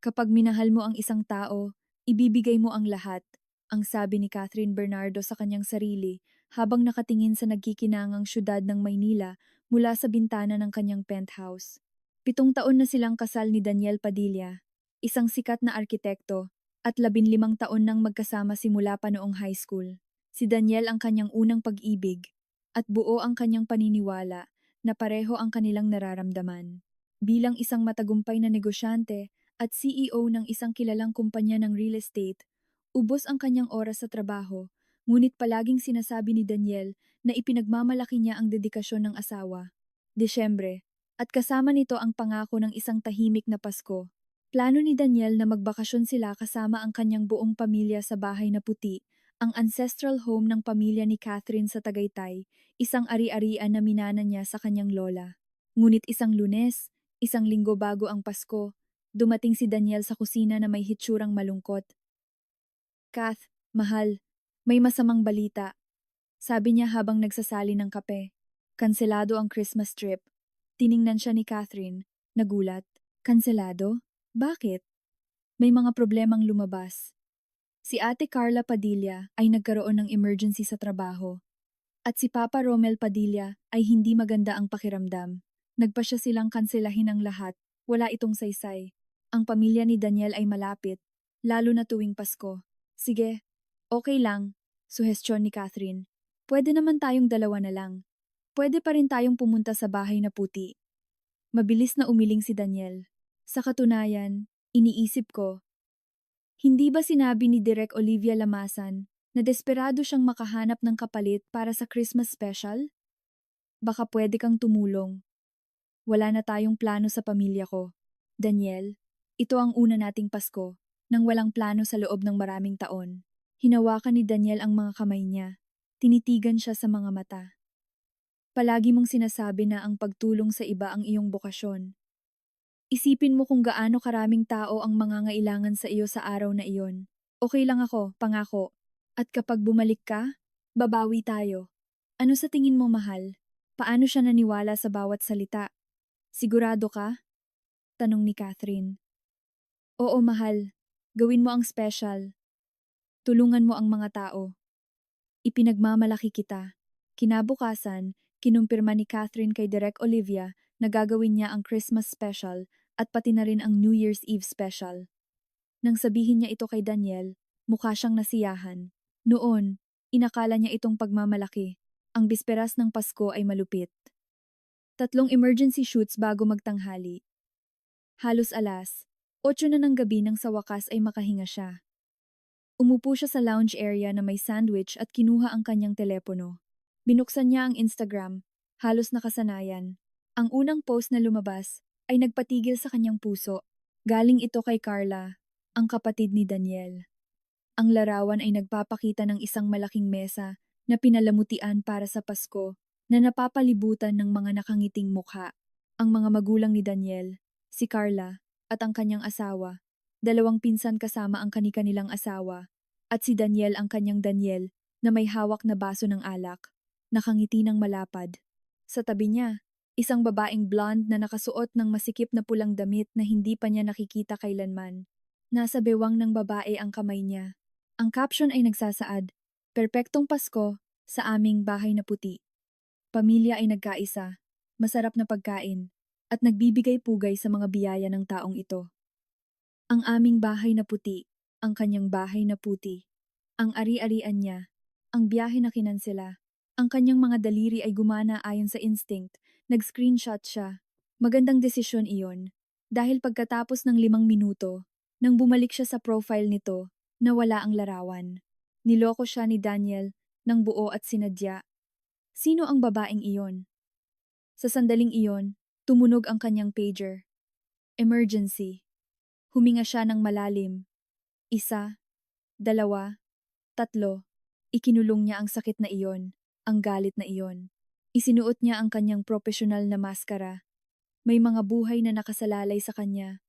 Kapag minahal mo ang isang tao, ibibigay mo ang lahat, ang sabi ni Catherine Bernardo sa kanyang sarili habang nakatingin sa nagkikinangang syudad ng Maynila mula sa bintana ng kanyang penthouse. 7 taon na silang kasal ni Daniel Padilla, isang sikat na arkitekto, at 15 taon nang magkasama simula pa noong high school. Si Daniel ang kanyang unang pag-ibig, at buo ang kanyang paniniwala na pareho ang kanilang nararamdaman. Bilang isang matagumpay na negosyante, at CEO ng isang kilalang kumpanya ng real estate, ubos ang kanyang oras sa trabaho, ngunit palaging sinasabi ni Daniel na ipinagmamalaki niya ang dedikasyon ng asawa. Desyembre, at kasama nito ang pangako ng isang tahimik na Pasko. Plano ni Daniel na magbakasyon sila kasama ang kanyang buong pamilya sa Bahay na Puti, ang ancestral home ng pamilya ni Catherine sa Tagaytay, isang ari-arian na minana niya sa kanyang lola. Ngunit isang Lunes, isang linggo bago ang Pasko, dumating si Daniel sa kusina na may hitsurang malungkot. "Kath, mahal, may masamang balita," sabi niya habang nagsasali ng kape. Kanselado ang Christmas trip. Tiningnan siya ni Catherine, nagulat. "Kanselado? Bakit?" "May mga problemang lumabas. Si Ate Carla Padilla ay nagkaroon ng emergency sa trabaho. At si Papa Romel Padilla ay hindi maganda ang pakiramdam. Nagpasya silang kanselahin ang lahat, wala itong saysay. Ang pamilya ni Daniel ay malapit, lalo na tuwing Pasko." "Sige, okay lang," suhestyon ni Catherine. "Pwede naman tayong dalawa na lang. Pwede pa rin tayong pumunta sa Bahay na Puti." Mabilis na umiling si Daniel. "Sa katunayan, iniisip ko, hindi ba sinabi ni Direk Olivia Lamasan na desperado siyang makahanap ng kapalit para sa Christmas special? Baka pwede kang tumulong. Wala na tayong plano sa pamilya ko. Daniel, ito ang una nating Pasko, nang walang plano sa loob ng maraming taon." Hinawakan ni Daniel ang mga kamay niya. Tinitigan siya sa mga mata. "Palagi mong sinasabi na ang pagtulong sa iba ang iyong bokasyon. Isipin mo kung gaano karaming tao ang mangangailangan sa iyo sa araw na iyon. Okay lang ako, pangako. At kapag bumalik ka, babawi tayo." "Ano sa tingin mo, mahal? Paano siya naniwala sa bawat salita?" "Sigurado ka?" tanong ni Catherine. "Oo, mahal. Gawin mo ang special. Tulungan mo ang mga tao. Ipinagmamalaki kita." Kinabukasan, kinumpirma ni Catherine kay Direk Olivia na gagawin niya ang Christmas special at pati na rin ang New Year's Eve special. Nang sabihin niya ito kay Daniel, mukha siyang nasiyahan. Noon, inakala niya itong pagmamalaki. Ang bisperas ng Pasko ay malupit. 3 emergency shoots bago magtanghali. Halos 8 na ng gabi nang sa wakas ay makahinga siya. Umupo siya sa lounge area na may sandwich at kinuha ang kanyang telepono. Binuksan niya ang Instagram, halos nakasanayan. Ang unang post na lumabas ay nagpatigil sa kanyang puso. Galing ito kay Carla, ang kapatid ni Daniel. Ang larawan ay nagpapakita ng isang malaking mesa na pinalamutian para sa Pasko na napapalibutan ng mga nakangiting mukha. Ang mga magulang ni Daniel, si Carla, at ang kanyang asawa, 2 pinsan kasama ang kani-kanilang asawa, at si Daniel ang kanyang Daniel na may hawak na baso ng alak, nakangiti ng malapad. Sa tabi niya, isang babaeng blonde na nakasuot ng masikip na pulang damit na hindi pa niya nakikita kailanman. Nasa bewang ng babae ang kamay niya. Ang caption ay nagsasaad, "Perpektong Pasko sa aming Bahay na Puti." Pamilya ay nagkaisa, masarap na pagkain, at nagbibigay pugay sa mga biyaya ng taong ito. Ang aming Bahay na Puti, ang kanyang bahay na puti, ang ari-arian niya, ang biyahe na kinansela, ang kanyang mga daliri ay gumana ayon sa instinct, nag-screenshot siya. Magandang desisyon iyon, dahil pagkatapos ng 5 minuto, nang bumalik siya sa profile nito, nawala ang larawan. Niloko siya ni Daniel ng buo at sinadya. Sino ang babaeng iyon? Sa sandaling iyon, tumunog ang kanyang pager. Emergency. Huminga siya ng malalim. 1, 2, 3. Ikinulong niya ang sakit na iyon, ang galit na iyon. Isinuot niya ang kanyang profesional na maskara. May mga buhay na nakasalalay sa kanya.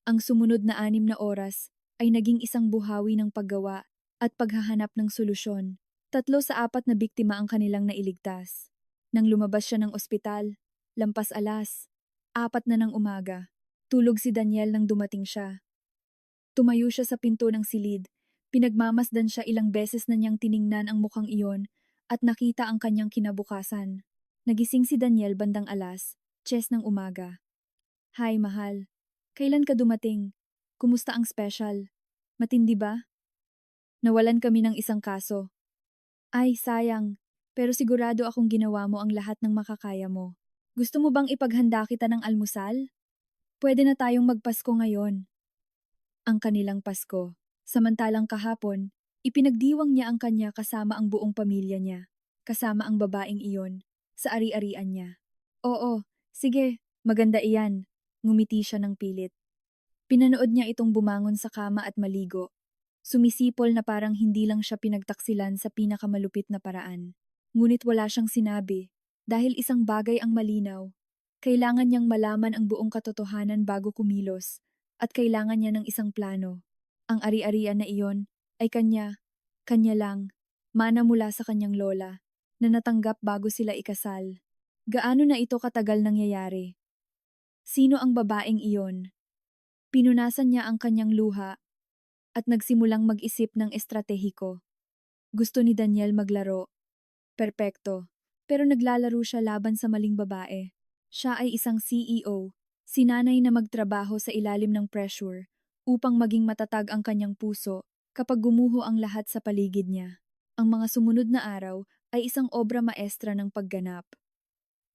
Ang sumunod na 6 na oras ay naging isang buhawi ng paggawa at paghahanap ng solusyon. 3 sa 4 na biktima ang kanilang nailigtas. Nang lumabas siya ng ospital, lampas alas, 4 na ng umaga. Tulog si Daniel nang dumating siya. Tumayo siya sa pinto ng silid. Pinagmamasdan siya ilang beses na niyang tiningnan ang mukhang iyon at nakita ang kanyang kinabukasan. Nagising si Daniel bandang 10:00 ng umaga. Hi, mahal. Kailan ka dumating? Kumusta ang special? Matindi ba? Nawalan kami ng isang kaso. Ay, sayang. Pero sigurado akong ginawa mo ang lahat ng makakaya mo. Gusto mo bang ipaghanda kita ng almusal? Pwede na tayong magpasko ngayon. Ang kanilang Pasko. Samantalang kahapon, ipinagdiwang niya ang kanya kasama ang buong pamilya niya, kasama ang babaeng iyon, sa ari-arian niya. Oo, sige, maganda iyan. Ngumiti siya ng pilit. Pinanood niya itong bumangon sa kama at maligo. Sumisipol na parang hindi lang siya pinagtaksilan sa pinakamalupit na paraan. Ngunit wala siyang sinabi, dahil isang bagay ang malinaw. Kailangan niyang malaman ang buong katotohanan bago kumilos, at kailangan niya ng isang plano. Ang ari-arian na iyon ay kanya lang, mana mula sa kanyang lola, na natanggap bago sila ikasal. Gaano na ito katagal nangyayari? Sino ang babaeng iyon? Pinunasan niya ang kanyang luha at nagsimulang mag-isip ng estratehiko. Gusto ni Daniel maglaro. Perpekto. Pero naglalaro siya laban sa maling babae. Siya ay isang CEO, sinanay na magtrabaho sa ilalim ng pressure upang maging matatag ang kanyang puso kapag gumuho ang lahat sa paligid niya. Ang mga sumunod na araw ay isang obra maestra ng pagganap.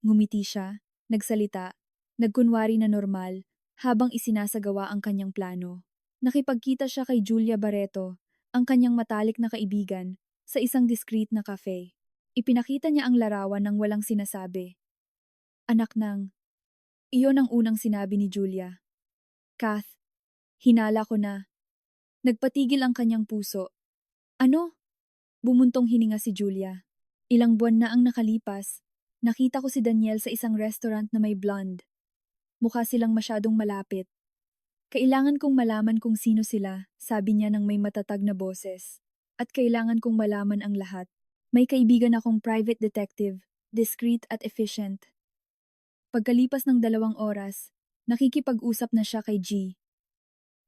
Ngumiti siya, nagsalita, nagkunwari na normal, habang isinasagawa ang kanyang plano. Nakipagkita siya kay Julia Barreto, ang kanyang matalik na kaibigan, sa isang discreet na cafe. Ipinakita niya ang larawan ng walang sinasabi. Anak ng, iyon ang unang sinabi ni Julia. Kath, hinala ko na. Nagpatigil ang kanyang puso. Ano? Bumuntong hininga si Julia. Ilang buwan na ang nakalipas. Nakita ko si Daniel sa isang restaurant na may blonde. Mukha silang masyadong malapit. Kailangan kong malaman kung sino sila, sabi niya ng may matatag na boses. At kailangan kong malaman ang lahat. May kaibigan akong private detective, discreet at efficient. Pagkalipas ng 2 oras, nakikipag-usap na siya kay G.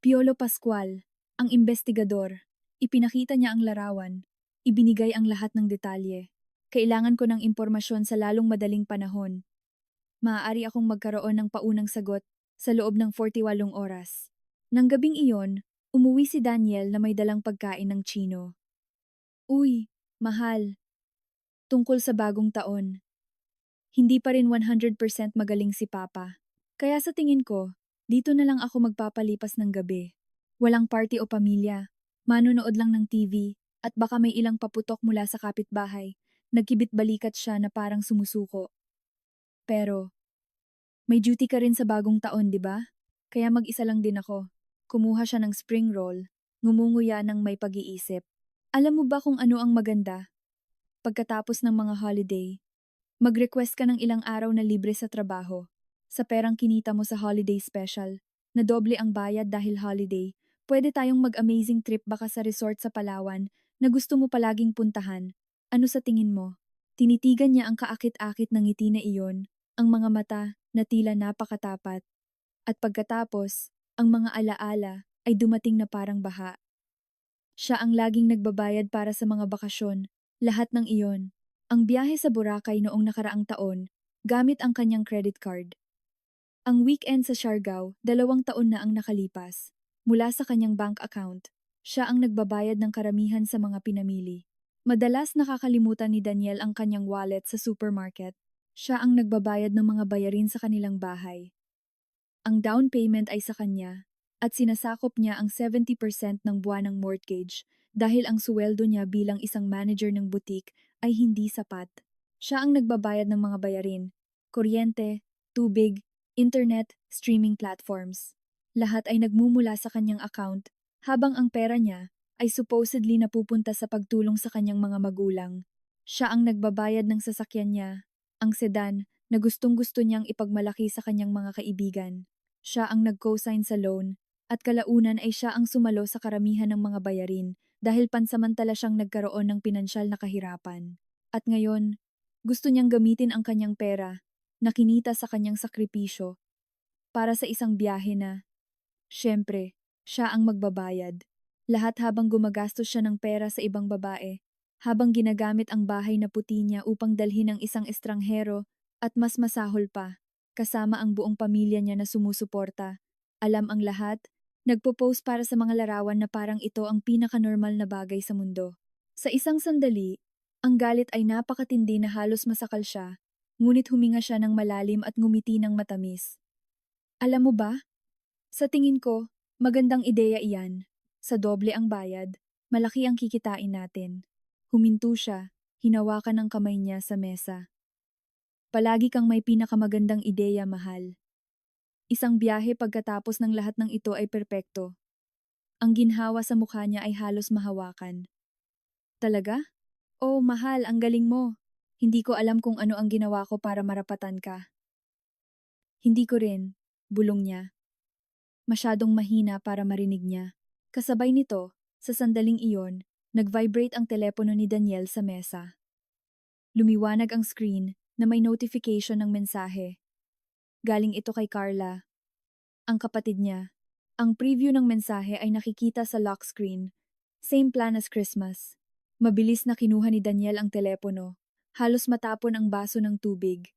Piolo Pascual, ang investigador. Ipinakita niya ang larawan. Ibinigay ang lahat ng detalye. Kailangan ko ng impormasyon sa lalong madaling panahon. Maaari akong magkaroon ng paunang sagot sa loob ng 48 oras. Nang gabing iyon, umuwi si Daniel na may dalang pagkain ng Chino. Uy, mahal. Tungkol sa bagong taon. Hindi pa rin 100% magaling si Papa. Kaya sa tingin ko, dito na lang ako magpapalipas ng gabi. Walang party o pamilya. Manonood lang ng TV at baka may ilang paputok mula sa kapitbahay. Nagkibit-balikat siya na parang sumusuko. Pero, may duty ka rin sa bagong taon, di ba? Kaya mag-isa lang din ako. Kumuha siya ng spring roll, ngumunguya ng may pag-iisip. Alam mo ba kung ano ang maganda? Pagkatapos ng mga holiday, mag-request ka ng ilang araw na libre sa trabaho. Sa perang kinita mo sa holiday special, na doble ang bayad dahil holiday, pwede tayong mag-amazing trip baka sa resort sa Palawan na gusto mo palaging puntahan. Ano sa tingin mo? Tinitigan niya ang kaakit-akit ng ngiti na iyon, ang mga mata na tila napakatapat. At pagkatapos, ang mga alaala ay dumating na parang baha. Siya ang laging nagbabayad para sa mga bakasyon, lahat ng iyon. Ang biyahe sa Boracay noong nakaraang taon, gamit ang kanyang credit card. Ang weekend sa Siargao, 2 taon na ang nakalipas. Mula sa kanyang bank account, siya ang nagbabayad ng karamihan sa mga pinamili. Madalas nakakalimutan ni Daniel ang kanyang wallet sa supermarket. Siya ang nagbabayad ng mga bayarin sa kanilang bahay. Ang down payment ay sa kanya, at sinasakop niya ang 70% ng buwanang mortgage dahil ang suweldo niya bilang isang manager ng butik ay hindi sapat. Siya ang nagbabayad ng mga bayarin, kuryente, tubig, internet, streaming platforms. Lahat ay nagmumula sa kanyang account, habang ang pera niya ay supposedly napupunta sa pagtulong sa kanyang mga magulang. Siya ang nagbabayad ng sasakyan niya, ang sedan na gustong-gusto niyang ipagmalaki sa kanyang mga kaibigan. Siya ang nag-cosign sa loan, at kalaunan ay siya ang sumalo sa karamihan ng mga bayarin dahil pansamantala siyang nagkaroon ng pinansyal na kahirapan. At ngayon, gusto niyang gamitin ang kanyang pera na kinita sa kanyang sakripisyo para sa isang biyahe na, syempre, Siya ang magbabayad. Lahat habang gumagastos siya ng pera sa ibang babae, habang ginagamit ang bahay na puti niya upang dalhin ang isang estranghero at mas masahol pa, kasama ang buong pamilya niya na sumusuporta. Alam ang lahat, nagpo-post para sa mga larawan na parang ito ang pinaka-normal na bagay sa mundo. Sa isang sandali, ang galit ay napakatindi na halos masakal siya, ngunit huminga siya ng malalim at ngumiti ng matamis. Alam mo ba? Sa tingin ko, magandang ideya iyan. Sa doble ang bayad, malaki ang kikitain natin. Huminto siya, hinawakan ang kamay niya sa mesa. Palagi kang may pinakamagandang ideya, mahal. Isang biyahe pagkatapos ng lahat ng ito ay perpekto. Ang ginhawa sa mukha niya ay halos mahawakan. Talaga? Oh, mahal, ang galing mo. Hindi ko alam kung ano ang ginawa ko para marapatan ka. Hindi ko rin, bulong niya. Masyadong mahina para marinig niya. Kasabay nito, sa sandaling iyon, nag-vibrate ang telepono ni Daniel sa mesa. Lumiwanag ang screen na may notification ng mensahe. Galing ito kay Carla, ang kapatid niya. Ang preview ng mensahe ay nakikita sa lock screen. Same plan as Christmas. Mabilis na kinuha ni Daniel ang telepono. Halos matapon ang baso ng tubig.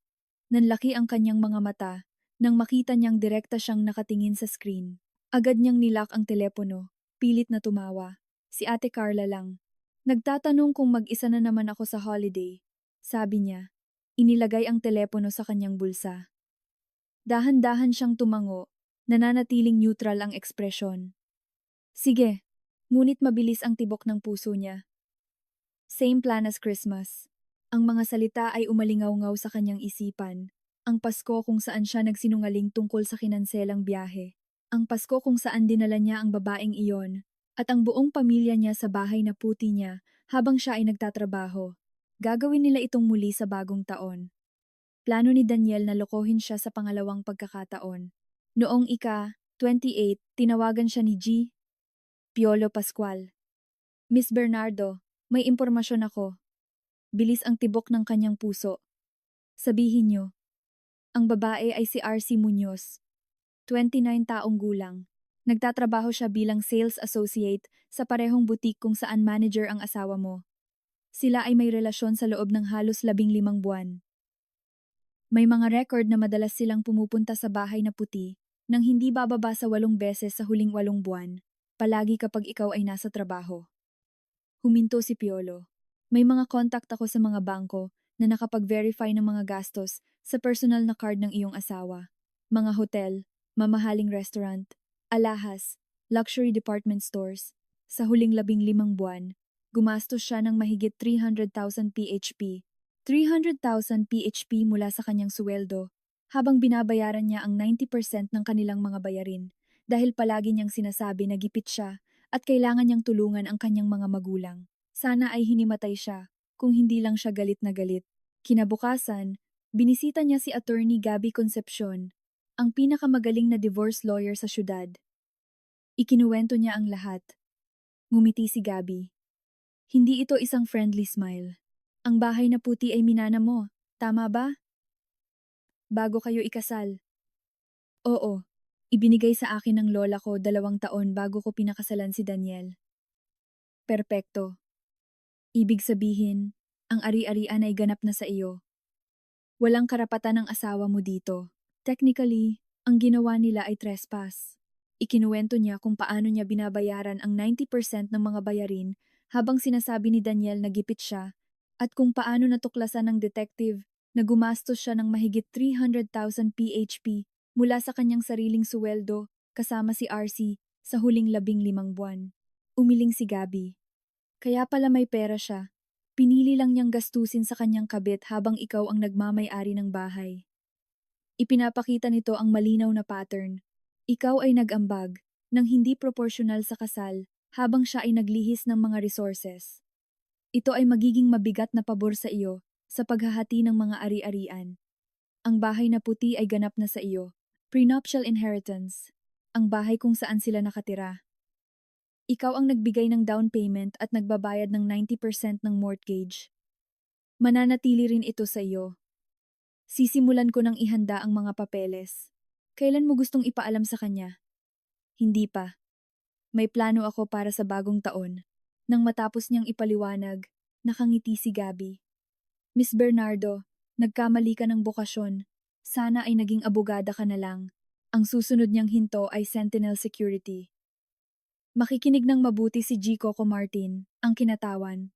Nanlaki ang kanyang mga mata nang makita niyang direkta siyang nakatingin sa screen. Agad niyang nilock ang telepono. Pilit na tumawa. Si Ate Carla lang. Nagtatanong kung mag-isa na naman ako sa holiday. Sabi niya. Inilagay ang telepono sa kanyang bulsa. Dahan-dahan siyang tumango. Nananatiling neutral ang ekspresyon. Sige, ngunit mabilis ang tibok ng puso niya. Same plan as Christmas. Ang mga salita ay umalingaw-ngaw sa kanyang isipan. Ang Pasko kung saan siya nagsinungaling tungkol sa kinanselang biyahe. Ang Pasko kung saan dinala niya ang babaeng iyon at ang buong pamilya niya sa bahay na puti niya habang siya ay nagtatrabaho. Gagawin nila itong muli sa bagong taon. Plano ni Daniel na lokohin siya sa pangalawang pagkakataon. Noong ika-28, tinawagan siya ni G. Piolo Pascual. Miss Bernardo, may impormasyon ako. Bilis ang tibok ng kanyang puso. Sabihin niyo, ang babae ay si RC Muñoz, 29 taong gulang. Nagtatrabaho siya bilang sales associate sa parehong boutique kung saan manager ang asawa mo. Sila ay may relasyon sa loob ng halos 15 buwan. May mga record na madalas silang pumupunta sa bahay na puti nang hindi bababa sa 8 beses sa huling 8 buwan, palagi kapag ikaw ay nasa trabaho. Huminto si Piolo. May mga contact ako sa mga bangko na nakapag-verify ng mga gastos sa personal na card ng iyong asawa. Mga hotel, mamahaling restaurant, alahas, luxury department stores. Sa huling 15 buwan, gumastos siya ng mahigit 300,000 PHP. 300,000 PHP mula sa kanyang suweldo, habang binabayaran niya ang 90% ng kanilang mga bayarin dahil palagi niyang sinasabi na gipit siya at kailangan niyang tulungan ang kanyang mga magulang. Sana ay hinimatay siya, kung hindi lang siya galit na galit. Kinabukasan, binisita niya si Attorney Gabby Concepcion, ang pinakamagaling na divorce lawyer sa syudad. Ikinuwento niya ang lahat. Ngumiti si Gabby. Hindi ito isang friendly smile. Ang bahay na puti ay minana mo, tama ba? Bago kayo ikasal. Oo, ibinigay sa akin ng lola ko 2 taon bago ko pinakasalan si Daniel. Perpekto. Ibig sabihin, ang ari-arian ay ganap na sa iyo. Walang karapatan ng asawa mo dito. Technically, ang ginawa nila ay trespass. Ikinuwento niya kung paano niya binabayaran ang 90% ng mga bayarin habang sinasabi ni Daniel na gipit siya at kung paano natuklasan ng detective na gumastos siya ng mahigit 300,000 PHP mula sa kanyang sariling suweldo kasama si RC sa huling 15 buwan. Umiling si Gabby. Kaya pala may pera siya. Pinili lang niyang gastusin sa kanyang kabit habang ikaw ang nagmamay-ari ng bahay. Ipinapakita nito ang malinaw na pattern. Ikaw ay nag-ambag nang hindi proporsyonal sa kasal habang siya ay naglihis ng mga resources. Ito ay magiging mabigat na pabor sa iyo sa paghahati ng mga ari-arian. Ang bahay na puti ay ganap na sa iyo. Prenuptial inheritance. Ang bahay kung saan sila nakatira. Ikaw ang nagbigay ng down payment at nagbabayad ng 90% ng mortgage. Mananatili rin ito sa iyo. Sisimulan ko nang ihanda ang mga papeles. Kailan mo gustong ipaalam sa kanya? Hindi pa. May plano ako para sa bagong taon. Nang matapos niyang ipaliwanag, nakangiti si Gabby. Miss Bernardo, nagkamali ka ng bokasyon. Sana ay naging abogada ka na lang. Ang susunod niyang hinto ay Sentinel Security. Makikinig ng mabuti si G. Coco Martin, ang kinatawan.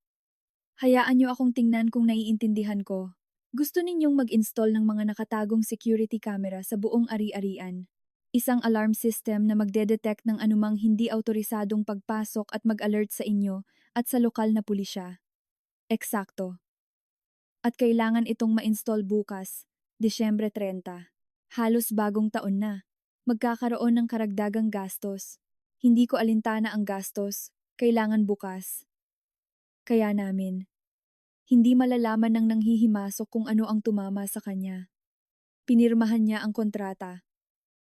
Hayaan niyo akong tingnan kung naiintindihan ko. Gusto ninyong mag-install ng mga nakatagong security camera sa buong ari-arian. Isang alarm system na magdedetect ng anumang hindi autorisadong pagpasok at mag-alert sa inyo at sa lokal na pulisya. Eksakto. At kailangan itong ma-install bukas, Disyembre 30. Halos bagong taon na. Magkakaroon ng karagdagang gastos. Hindi ko alintana ang gastos, kailangan bukas. Kaya namin. Hindi malalaman ng nanghihimasok kung ano ang tumama sa kanya. Pinirmahan niya ang kontrata.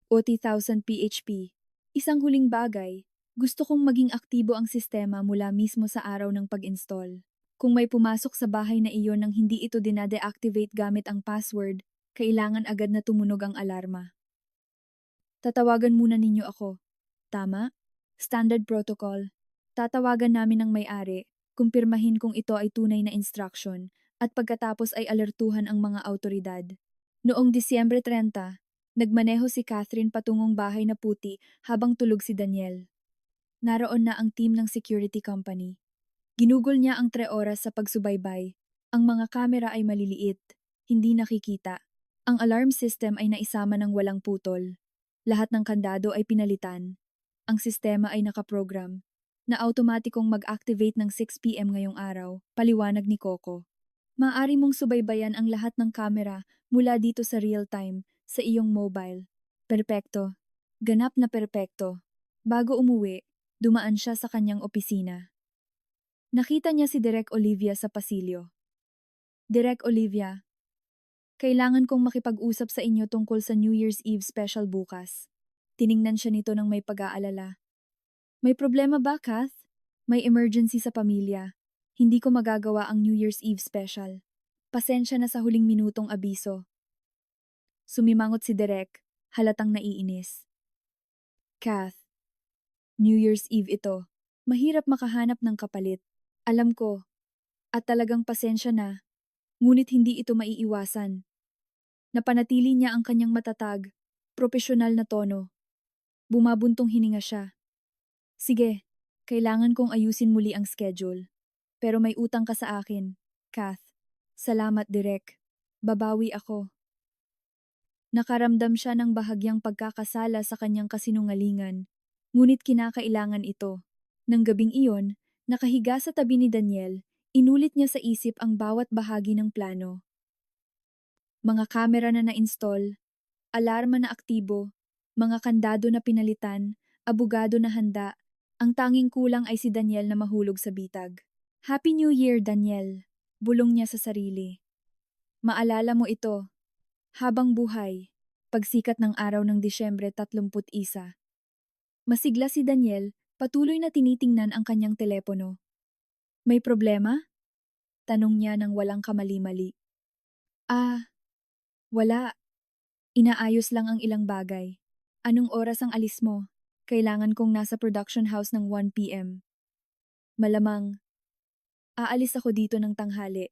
OT-1000 PHP. Isang huling bagay, gusto kong maging aktibo ang sistema mula mismo sa araw ng pag-install. Kung may pumasok sa bahay na iyon nang hindi ito dinadeactivate gamit ang password, kailangan agad na tumunog ang alarma. Tatawagan muna ninyo ako. Tama? Standard protocol. Tatawagan namin ang may-ari, kumpirmahin kung ito ay tunay na instruction, at pagkatapos ay alertuhan ang mga autoridad. Noong Disyembre 30, nagmaneho si Catherine patungong bahay na puti habang tulog si Daniel. Naroon na ang team ng security company. Ginugol niya ang 3 oras sa pagsubaybay. Ang mga kamera ay maliliit, hindi nakikita. Ang alarm system ay naisama ng walang putol. Lahat ng kandado ay pinalitan. Ang sistema ay nakaprogram na automatikong mag-activate ng 6 p.m. ngayong araw, paliwanag ni Coco. Maaari mong subaybayan ang lahat ng kamera mula dito sa real-time sa iyong mobile. Perpekto. Ganap na perpekto. Bago umuwi, dumaan siya sa kanyang opisina. Nakita niya si Direk Olivia sa pasilyo. Direk Olivia, kailangan kong makipag-usap sa inyo tungkol sa New Year's Eve special bukas. Tiningnan siya nito ng may pag-aalala. May problema ba, Kath? May emergency sa pamilya. Hindi ko magagawa ang New Year's Eve special. Pasensya na sa huling minutong abiso. Sumimangot si Derek, halatang naiinis. Kath, New Year's Eve ito. Mahirap makahanap ng kapalit. Alam ko. At talagang pasensya na. Ngunit hindi ito maiiwasan. Napanatili niya ang kanyang matatag, propesyonal na tono. Bumabuntong hininga siya. Sige, kailangan kong ayusin muli ang schedule. Pero may utang ka sa akin, Kath. Salamat, Direk. Babawi ako. Nakaramdam siya ng bahagyang pagkakasala sa kanyang kasinungalingan, ngunit kinakailangan ito. Nang gabing iyon, nakahiga sa tabi ni Daniel, inulit niya sa isip ang bawat bahagi ng plano. Mga kamera na na-install, alarma na aktibo, mga kandado na pinalitan, abogado na handa, ang tanging kulang ay si Daniel na mahulog sa bitag. Happy New Year, Daniel, bulong niya sa sarili. Maalala mo ito, habang buhay, pagsikat ng araw ng Disyembre 31. Masigla si Daniel, patuloy na tinitingnan ang kanyang telepono. May problema? Tanong niya nang walang kamali-mali. Wala. Inaayos lang ang ilang bagay. Anong oras ang alis mo? Kailangan kong nasa production house ng 1 p.m. Malamang. Aalis ako dito ng tanghali.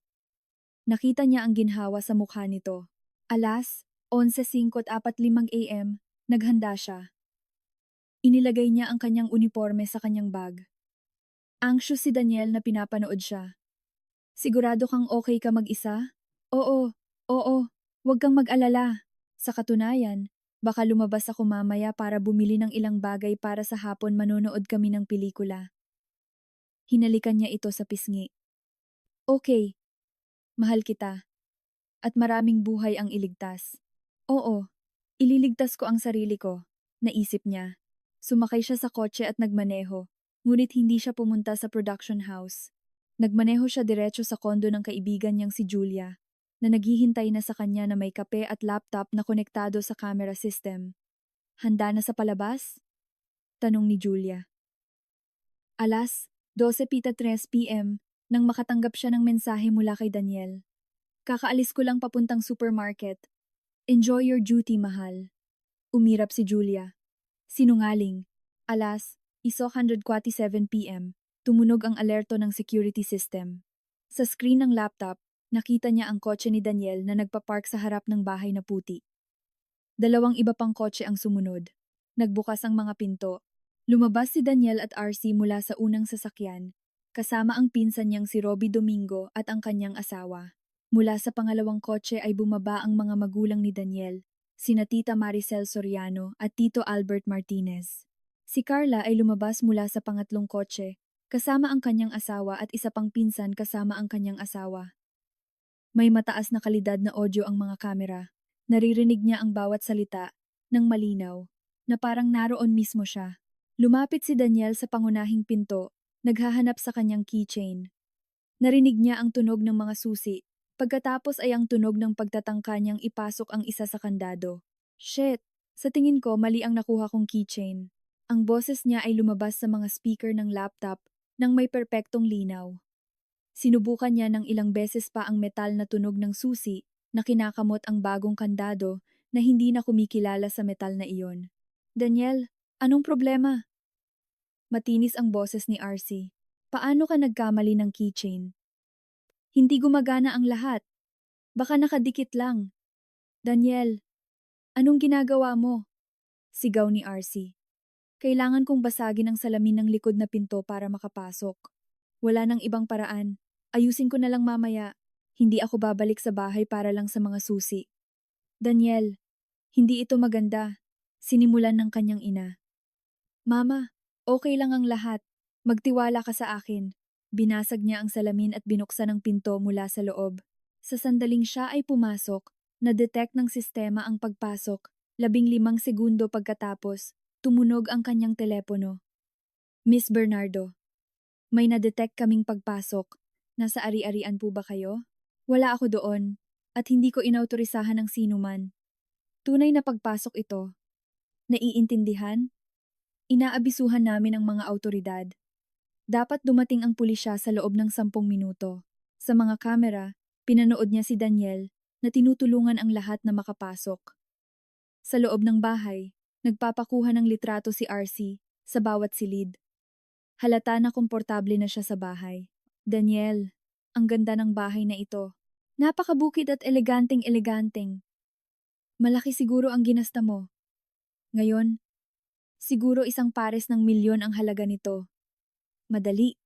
Nakita niya ang ginhawa sa mukha nito. Alas, 11:45 a.m., naghanda siya. Inilagay niya ang kanyang uniforme sa kanyang bag. Anxious si Daniel na pinapanood siya. Sigurado kang okay ka mag-isa? Oo, huwag kang mag-alala. Sa katunayan, baka lumabas ako mamaya para bumili ng ilang bagay para sa hapon manonood kami ng pelikula. Hinalikan niya ito sa pisngi. Okay, mahal kita. At maraming buhay ang iligtas. Oo, ililigtas ko ang sarili ko, naisip niya. Sumakay siya sa kotse at nagmaneho, ngunit hindi siya pumunta sa production house. Nagmaneho siya diretso sa kondo ng kaibigan niyang si Julia, na naghihintay na sa kanya na may kape at laptop na konektado sa camera system. Handa na sa palabas? Tanong ni Julia. Alas 12:03 p.m. nang makatanggap siya ng mensahe mula kay Daniel. Kakaalis ko lang papuntang supermarket. Enjoy your duty, mahal. Umirap si Julia. Sinungaling. Alas ISO 147 PM, tumunog ang alerto ng security system. Sa screen ng laptop, nakita niya ang kotse ni Daniel na nagpapark sa harap ng bahay na puti. Dalawang iba pang kotse ang sumunod. Nagbukas ang mga pinto. Lumabas si Daniel at RC mula sa unang sasakyan, kasama ang pinsan niyang si Robbie Domingo at ang kanyang asawa. Mula sa pangalawang kotse ay bumaba ang mga magulang ni Daniel, sina Tita Maricel Soriano at Tito Albert Martinez. Si Carla ay lumabas mula sa pangatlong kotse, kasama ang kanyang asawa at isa pang pinsan kasama ang kanyang asawa. May mataas na kalidad na audio ang mga kamera. Naririnig niya ang bawat salita, ng malinaw, na parang naroon mismo siya. Lumapit si Daniel sa pangunahing pinto, naghahanap sa kanyang keychain. Narinig niya ang tunog ng mga susi, pagkatapos ay ang tunog ng pagtatangka niyang ipasok ang isa sa kandado. Shit! Sa tingin ko mali ang nakuha kong keychain. Ang boses niya ay lumabas sa mga speaker ng laptop nang may perpektong linaw. Sinubukan niya ng ilang beses pa ang metal na tunog ng susi na kinakamot ang bagong kandado na hindi na kumikilala sa metal na iyon. Daniel, anong problema? Matinis ang boses ni RC. Paano ka nagkamali ng keychain? Hindi gumagana ang lahat. Baka nakadikit lang. Daniel, anong ginagawa mo? Sigaw ni RC. Kailangan kong basagin ang salamin ng likod na pinto para makapasok. Wala nang ibang paraan. Ayusin ko na lang mamaya. Hindi ako babalik sa bahay para lang sa mga susi. Daniel, hindi ito maganda. Sinimulan ng kanyang ina. Mama, okay lang ang lahat. Magtiwala ka sa akin. Binasag niya ang salamin at binuksan ang pinto mula sa loob. Sa sandaling siya ay pumasok, na-detect ng sistema ang pagpasok. 15 segundo pagkatapos, tumunog ang kanyang telepono. Miss Bernardo, may na-detect kaming pagpasok. Nasa ari-arian po ba kayo? Wala ako doon, at hindi ko inautorisahan ng sinuman. Tunay na pagpasok ito. Naiintindihan? Inaabisuhan namin ang mga autoridad. Dapat dumating ang pulisya sa loob ng 10 minuto. Sa mga kamera, pinanood niya si Daniel na tinutulungan ang lahat na makapasok. Sa loob ng bahay, nagpapakuha ng litrato si RC sa bawat silid. Halata na komportable na siya sa bahay. Daniel, ang ganda ng bahay na ito. Napakabukid at eleganteng-eleganteng. Malaki siguro ang ginasta mo. Ngayon, siguro 1 pares ng milyon ang halaga nito. Madali.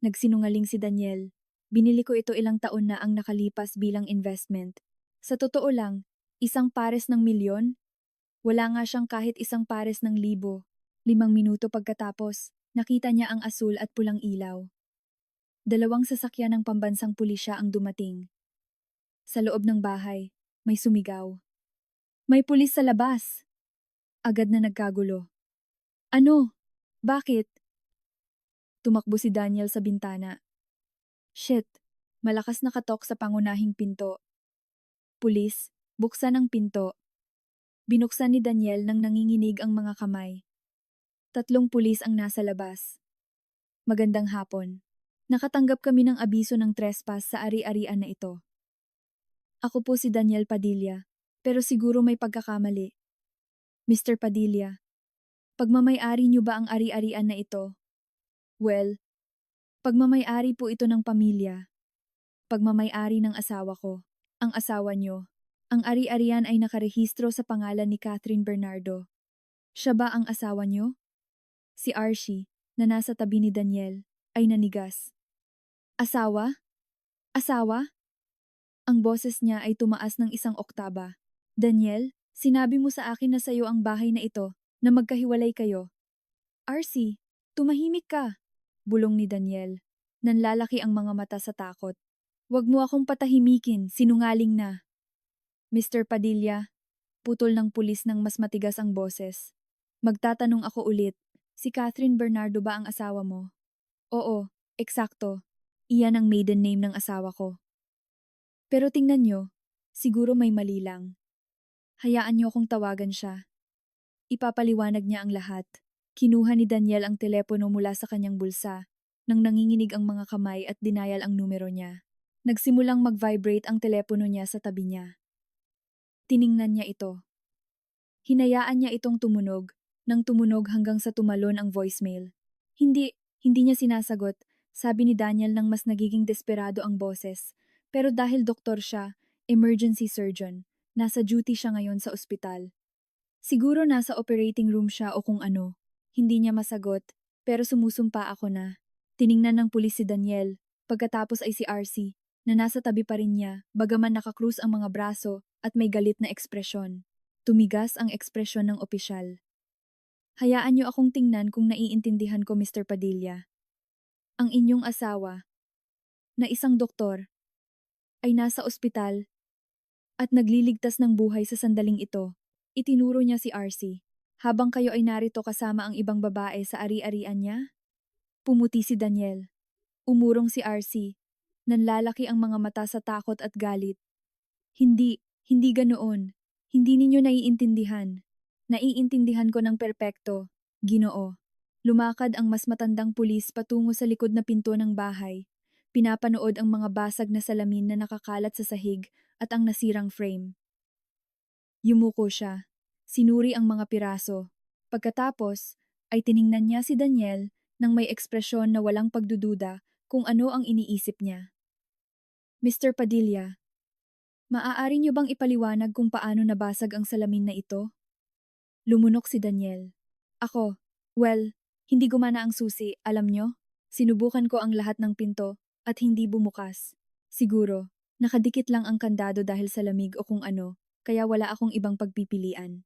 Nagsinungaling si Daniel. Binili ko ito ilang taon na ang nakalipas bilang investment. Sa totoo lang, 1 pares ng milyon? Wala nga siyang kahit 1 pares ng libo. 5 minuto pagkatapos, nakita niya ang asul at pulang ilaw. 2 sasakyan ng pambansang pulisya ang dumating. Sa loob ng bahay, may sumigaw. May pulis sa labas! Agad na nagkagulo. Ano? Bakit? Tumakbo si Daniel sa bintana. Shit! Malakas na katok sa pangunahing pinto. Pulis, buksan ang pinto. Binuksan ni Daniel nang nanginginig ang mga kamay. 3 pulis ang nasa labas. Magandang hapon. Nakatanggap kami ng abiso ng trespass sa ari-arian na ito. Ako po si Daniel Padilla, pero siguro may pagkakamali. Mr. Padilla, pagmamay-ari niyo ba ang ari-arian na ito? Well, pagmamay-ari po ito ng pamilya. Pagmamay-ari ng asawa ko, ang asawa niyo. Ang ari-arian ay nakarehistro sa pangalan ni Catherine Bernardo. Siya ba ang asawa niyo? Si Archie, na nasa tabi ni Daniel, ay nanigas. Asawa? Asawa? Ang boses niya ay tumaas ng 1 oktaba. Daniel, sinabi mo sa akin na sayo ang bahay na ito, na magkahiwalay kayo. Archie, tumahimik ka, bulong ni Daniel. Nanlalaki ang mga mata sa takot. Huwag mo akong patahimikin, sinungaling na. Mr. Padilla, putol ng pulis ng mas matigas ang boses. Magtatanong ako ulit, si Catherine Bernardo ba ang asawa mo? Oo, eksakto. Iyan ang maiden name ng asawa ko. Pero tingnan nyo, siguro may mali lang. Hayaan nyo akong tawagan siya. Ipapaliwanag niya ang lahat. Kinuha ni Daniel ang telepono mula sa kanyang bulsa, nang nanginginig ang mga kamay at dinayal ang numero niya. Nagsimulang mag-vibrate ang telepono niya sa tabi niya. Tiningnan niya ito. Hinayaan niya itong tumunog, nang tumunog hanggang sa tumalon ang voicemail. Hindi niya sinasagot, sabi ni Daniel nang mas nagiging desperado ang boses. Pero dahil doktor siya, emergency surgeon, nasa duty siya ngayon sa ospital. Siguro nasa operating room siya o kung ano. Hindi niya masagot, pero sumusumpa ako na. Tiningnan ng pulis si Daniel, pagkatapos ay si RC, na nasa tabi pa rin niya, bagaman nakakrus ang mga braso at may galit na ekspresyon. Tumigas ang ekspresyon ng opisyal. Hayaan niyo akong tingnan kung naiintindihan ko, Mr. Padilla. Ang inyong asawa, na isang doktor, ay nasa ospital at nagliligtas ng buhay sa sandaling ito. Itinuro niya si RC. Habang kayo ay narito kasama ang ibang babae sa ari-arian niya? Pumuti si Daniel. Umurong si RC. Nanlalaki ang mga mata sa takot at galit. Hindi ganoon. Hindi ninyo naiintindihan. Naiintindihan ko ng perpekto, Ginoo. Lumakad ang mas matandang pulis patungo sa likod na pinto ng bahay. Pinapanood ang mga basag na salamin na nakakalat sa sahig at ang nasirang frame. Yumuko siya. Sinuri ang mga piraso. Pagkatapos, ay tiningnan niya si Daniel nang may ekspresyon na walang pagdududa kung ano ang iniisip niya. Mr. Padilla, maaari niyo bang ipaliwanag kung paano nabasag ang salamin na ito? Lumunok si Daniel. Well, hindi gumana ang susi, alam nyo? Sinubukan ko ang lahat ng pinto at hindi bumukas. Siguro, nakadikit lang ang kandado dahil sa lamig o kung ano, kaya wala akong ibang pagpipilian.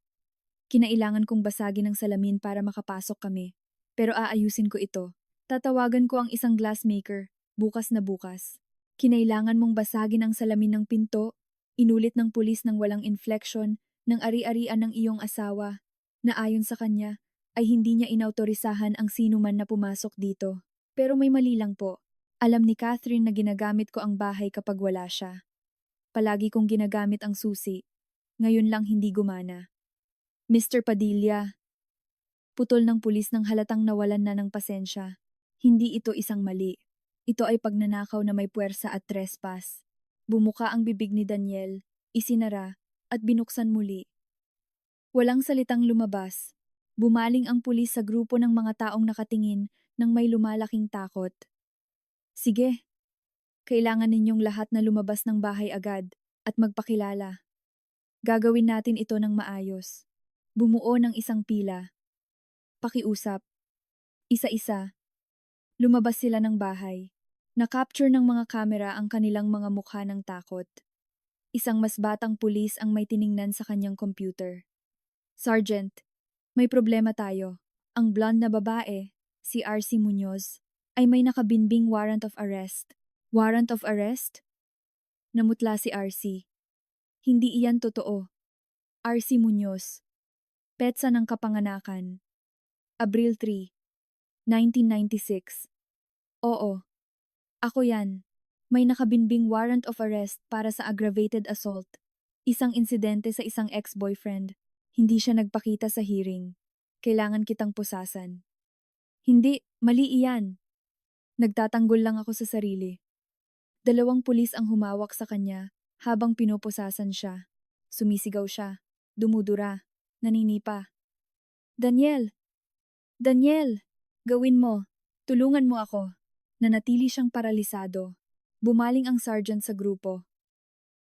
Kinailangan kong basagin ang salamin para makapasok kami. Pero aayusin ko ito. Tatawagan ko ang isang glassmaker, bukas na bukas. Kinailangan mong basagin ang salamin ng pinto, inulit ng pulis ng walang inflection, ng ari-arian ng iyong asawa, na ayon sa kanya, ay hindi niya inautorisahan ang sinuman na pumasok dito. Pero may mali lang po. Alam ni Catherine na ginagamit ko ang bahay kapag wala siya. Palagi kong ginagamit ang susi. Ngayon lang hindi gumana. Mr. Padilla. Putol ng pulis ng halatang nawalan na ng pasensya. Hindi ito isang mali. Ito ay pagnanakaw na may puwersa at trespass. Bumuka ang bibig ni Daniel, isinara, at binuksan muli. Walang salitang lumabas. Bumaling ang pulis sa grupo ng mga taong nakatingin nang may lumalaking takot. Sige, kailangan ninyong lahat na lumabas ng bahay agad at magpakilala. Gagawin natin ito ng maayos. Bumuo ng isang pila. Pakiusap. Isa-isa. Lumabas sila ng bahay. Na-capture ng mga kamera ang kanilang mga mukha ng takot. Isang mas batang pulis ang may tiningnan sa kanyang computer. Sergeant, may problema tayo. Ang blonde na babae, si RC Muñoz, ay may nakabinbing warrant of arrest. Warrant of arrest? Namutla si RC. Hindi iyan totoo. RC Muñoz. Petsa ng kapanganakan. Abril 3, 1996. Oo. Ako yan. May nakabinbing warrant of arrest para sa aggravated assault. Isang insidente sa isang ex-boyfriend. Hindi siya nagpakita sa hearing. Kailangan kitang pusasan. Hindi, mali iyan. Nagtatanggol lang ako sa sarili. 2 pulis ang humawak sa kanya habang pinupusasan siya. Sumisigaw siya. Dumudura. Naninipa. Daniel! Daniel! Gawin mo. Tulungan mo ako. Nanatili siyang paralisado. Bumaling ang sergeant sa grupo.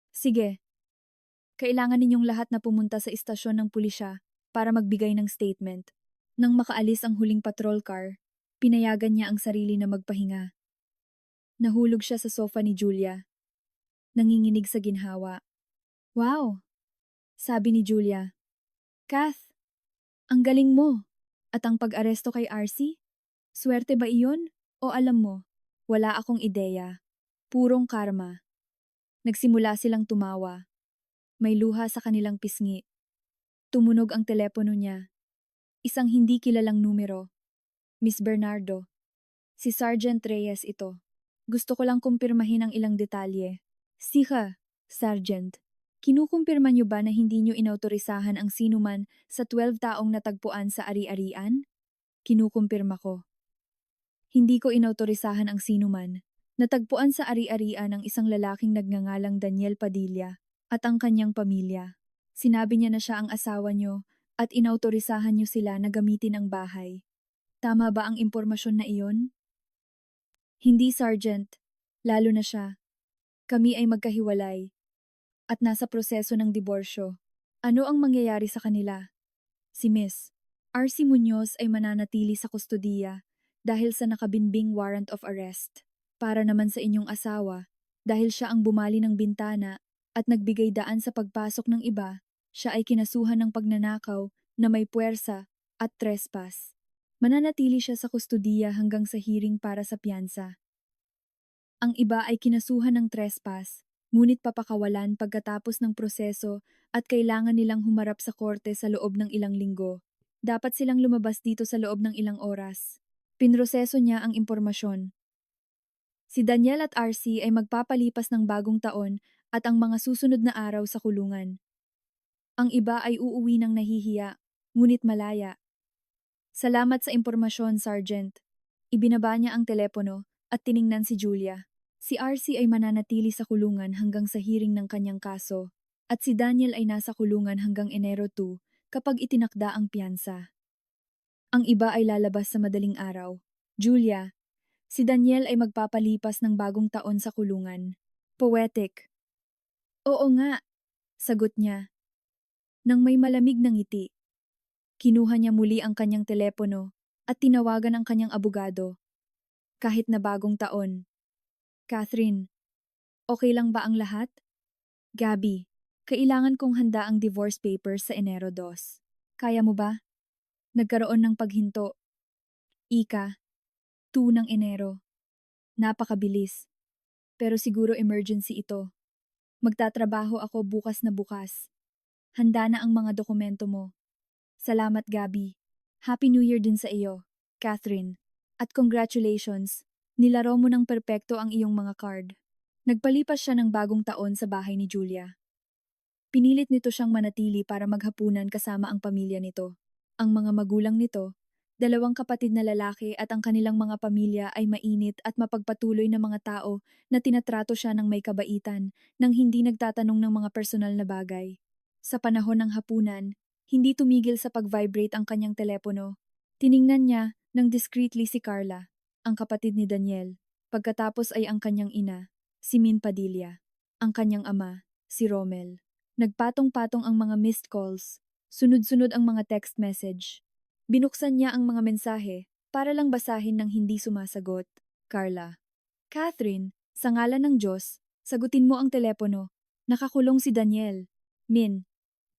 Sige. Kailangan ninyong lahat na pumunta sa istasyon ng pulisya para magbigay ng statement. Nang makaalis ang huling patrol car, pinayagan niya ang sarili na magpahinga. Nahulog siya sa sofa ni Julia. Nanginginig sa ginhawa. Wow! Sabi ni Julia. Kath, ang galing mo. At ang pag-aresto kay RC? Swerte ba iyon? O alam mo, wala akong ideya. Purong karma. Nagsimula silang tumawa. May luha sa kanilang pisngi. Tumunog ang telepono niya. Isang hindi kilalang numero. Miss Bernardo. Si Sergeant Reyes ito. Gusto ko lang kumpirmahin ang ilang detalye. Siha, Sergeant. Kinukumpirma niyo ba na hindi niyo inautorisahan ang sinuman sa 12 taong natagpuan sa ari-arian? Kinukumpirma ko. Hindi ko inautorisahan ang sinuman. Natagpuan sa ari-arian ang isang lalaking nagngangalang Daniel Padilla at ang kanyang pamilya. Sinabi niya na siya ang asawa niyo at inautorisahan niyo sila na gamitin ang bahay. Tama ba ang impormasyon na iyon? Hindi, Sergeant. Lalo na siya. Kami ay magkahiwalay at nasa proseso ng diborsyo. Ano ang mangyayari sa kanila? Si Miss R.C. Muñoz ay mananatili sa kustodiya dahil sa nakabinbing warrant of arrest. Para naman sa inyong asawa, dahil siya ang bumali ng bintana at nagbigay daan sa pagpasok ng iba, siya ay kinasuhan ng pagnanakaw na may puwersa at trespass. Mananatili siya sa kustodiya hanggang sa hearing para sa piyansa. Ang iba ay kinasuhan ng trespass, ngunit papakawalan pagkatapos ng proseso at kailangan nilang humarap sa korte sa loob ng ilang linggo. Dapat silang lumabas dito sa loob ng ilang oras. Pinroseso niya ang impormasyon. Si Daniel at RC ay magpapalipas ng bagong taon at ang mga susunod na araw sa kulungan. Ang iba ay uuwi ng nahihiya, ngunit malaya. Salamat sa impormasyon, Sergeant. Ibinaba niya ang telepono at tiningnan si Julia. Si RC ay mananatili sa kulungan hanggang sa hearing ng kanyang kaso at si Daniel ay nasa kulungan hanggang Enero 2 kapag itinakda ang piyansa. Ang iba ay lalabas sa madaling araw. Julia, si Daniel ay magpapalipas ng bagong taon sa kulungan. Poetic. Oo nga, sagot niya. Nang may malamig na ngiti. Kinuha niya muli ang kanyang telepono at tinawagan ang kanyang abogado. Kahit na bagong taon. Catherine, okay lang ba ang lahat? Gabby, kailangan kong handa ang divorce papers sa Enero 2. Kaya mo ba? Nagkaroon ng paghinto. Ika, 2 ng Enero. Napakabilis. Pero siguro emergency ito. Magtatrabaho ako bukas na bukas. Handa na ang mga dokumento mo. Salamat, Gabby. Happy New Year din sa iyo, Catherine. At congratulations, nilaro mo ng perpekto ang iyong mga card. Nagpalipas siya ng bagong taon sa bahay ni Julia. Pinilit nito siyang manatili para maghapunan kasama ang pamilya nito. Ang mga magulang nito, 2 kapatid na lalaki at ang kanilang mga pamilya ay mainit at mapagpatuloy na mga tao na tinatrato siya ng may kabaitan nang hindi nagtatanong ng mga personal na bagay. Sa panahon ng hapunan, hindi tumigil sa pag-vibrate ang kanyang telepono. Tiningnan niya nang discreetly si Carla, ang kapatid ni Daniel. Pagkatapos ay ang kanyang ina, si Min Padilla. Ang kanyang ama, si Romel. Nagpatong-patong ang mga missed calls. Sunod-sunod ang mga text message. Binuksan niya ang mga mensahe para lang basahin ng hindi sumasagot. Carla. Catherine, sa ngalan ng Diyos, sagutin mo ang telepono. Nakakulong si Daniel. Min.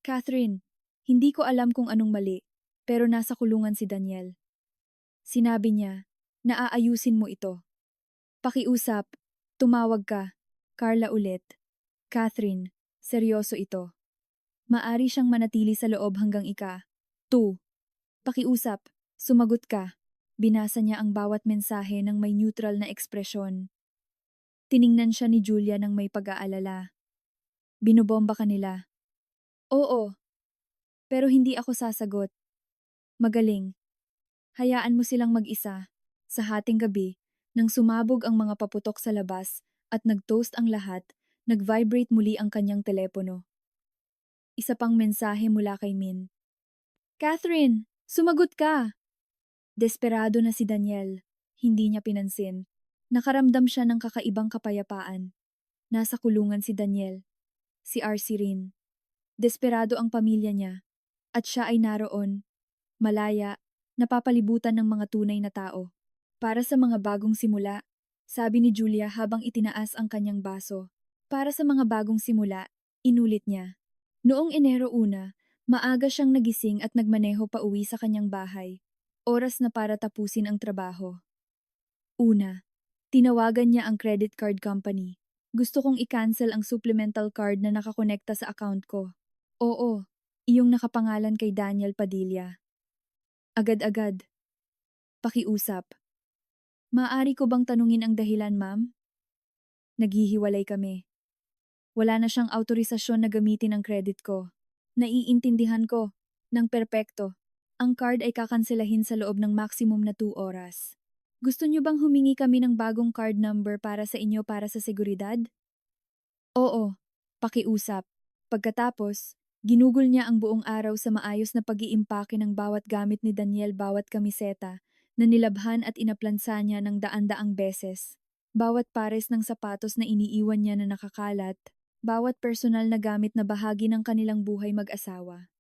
Catherine, hindi ko alam kung anong mali, pero nasa kulungan si Daniel. Sinabi niya, naaayusin mo ito. Pakiusap, tumawag ka. Carla ulit. Catherine, seryoso ito. Maari siyang manatili sa loob hanggang ika. 2. Pakiusap, sumagot ka. Binasa niya ang bawat mensahe ng may neutral na ekspresyon. Tiningnan siya ni Julia ng may pag-aalala. Binobomba ka nila. Oo. Pero hindi ako sasagot. Magaling. Hayaan mo silang mag-isa. Sa hating gabi, nang sumabog ang mga paputok sa labas at nag-toast ang lahat, nag-vibrate muli ang kanyang telepono. Isa pang mensahe mula kay Min. Catherine, sumagot ka! Desperado na si Daniel. Hindi niya pinansin. Nakaramdam siya ng kakaibang kapayapaan. Nasa kulungan si Daniel. Si RC rin. Desperado ang pamilya niya. At siya ay naroon. Malaya, napapalibutan ng mga tunay na tao. Para sa mga bagong simula, sabi ni Julia habang itinaas ang kanyang baso. Para sa mga bagong simula, inulit niya. Noong Enero 1, maaga siyang nagising at nagmaneho pa uwi sa kanyang bahay. Oras na para tapusin ang trabaho. Una, tinawagan niya ang credit card company. Gusto kong i-cancel ang supplemental card na nakakonekta sa account ko. Oo, iyong nakapangalan kay Daniel Padilla. Agad-agad. Pakiusap. Maaari ko bang tanungin ang dahilan, ma'am? Naghihiwalay kami. Wala na siyang autorisasyon na gamitin ang credit ko. Naiintindihan ko, ng perpekto. Ang card ay kakanselahin sa loob ng maximum na 2 oras. Gusto niyo bang humingi kami ng bagong card number para sa inyo para sa seguridad? Oo, pakiusap. Pagkatapos, Ginugol niya ang buong araw sa maayos na pag-iimpake ng bawat gamit ni Daniel, bawat kamiseta, na nilabhan at inaplansa niya ng daan-daang beses. Bawat pares ng sapatos na iniiwan niya na nakakalat, bawat personal na gamit na bahagi ng kanilang buhay mag-asawa.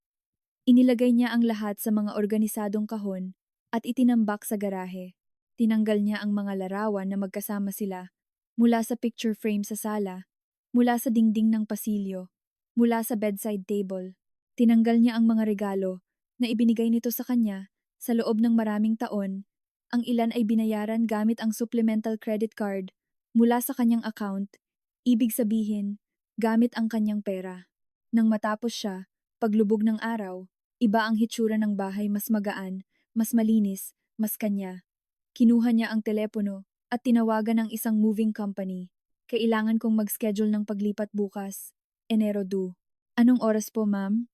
Inilagay niya ang lahat sa mga organisadong kahon at itinambak sa garahe. Tinanggal niya ang mga larawan na magkasama sila, mula sa picture frame sa sala, mula sa dingding ng pasilyo, mula sa bedside table. Tinanggal niya ang mga regalo na ibinigay nito sa kanya sa loob ng maraming taon. Ang ilan ay binayaran gamit ang supplemental credit card mula sa kanyang account, ibig sabihin, gamit ang kanyang pera. Nang matapos siya, paglubog ng araw, iba ang hitsura ng bahay, mas magaan, mas malinis, mas kanya. Kinuha niya ang telepono at tinawagan ng isang moving company. Kailangan kong mag-schedule ng paglipat bukas. Enero 2. Anong oras po, ma'am?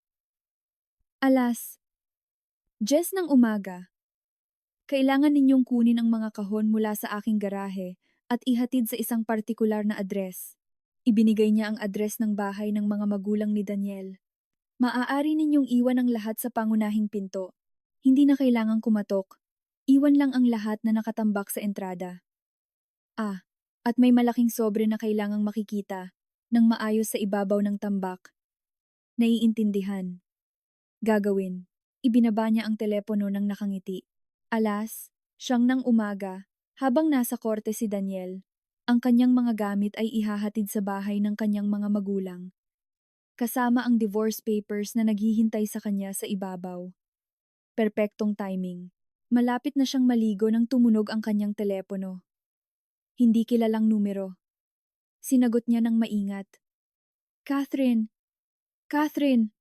Alas 10 ng umaga. Kailangan ninyong kunin ang mga kahon mula sa aking garahe at ihatid sa isang partikular na address. Ibinigay niya ang address ng bahay ng mga magulang ni Daniel. Maaari ninyong iwan ang lahat sa pangunahing pinto. Hindi na kailangang kumatok. Iwan lang ang lahat na nakatambak sa entrada. At may malaking sobre na kailangang makikita ng maayos sa ibabaw ng tambak. Naiintindihan. Gagawin. Ibinaba niya ang telepono ng nakangiti. Alas 9 ng umaga, habang nasa korte si Daniel, ang kanyang mga gamit ay ihahatid sa bahay ng kanyang mga magulang. Kasama ang divorce papers na naghihintay sa kanya sa ibabaw. Perpektong timing. Malapit na siyang maligo nang tumunog ang kanyang telepono. Hindi kilalang numero. Sinagot niya ng maingat. Catherine! Catherine!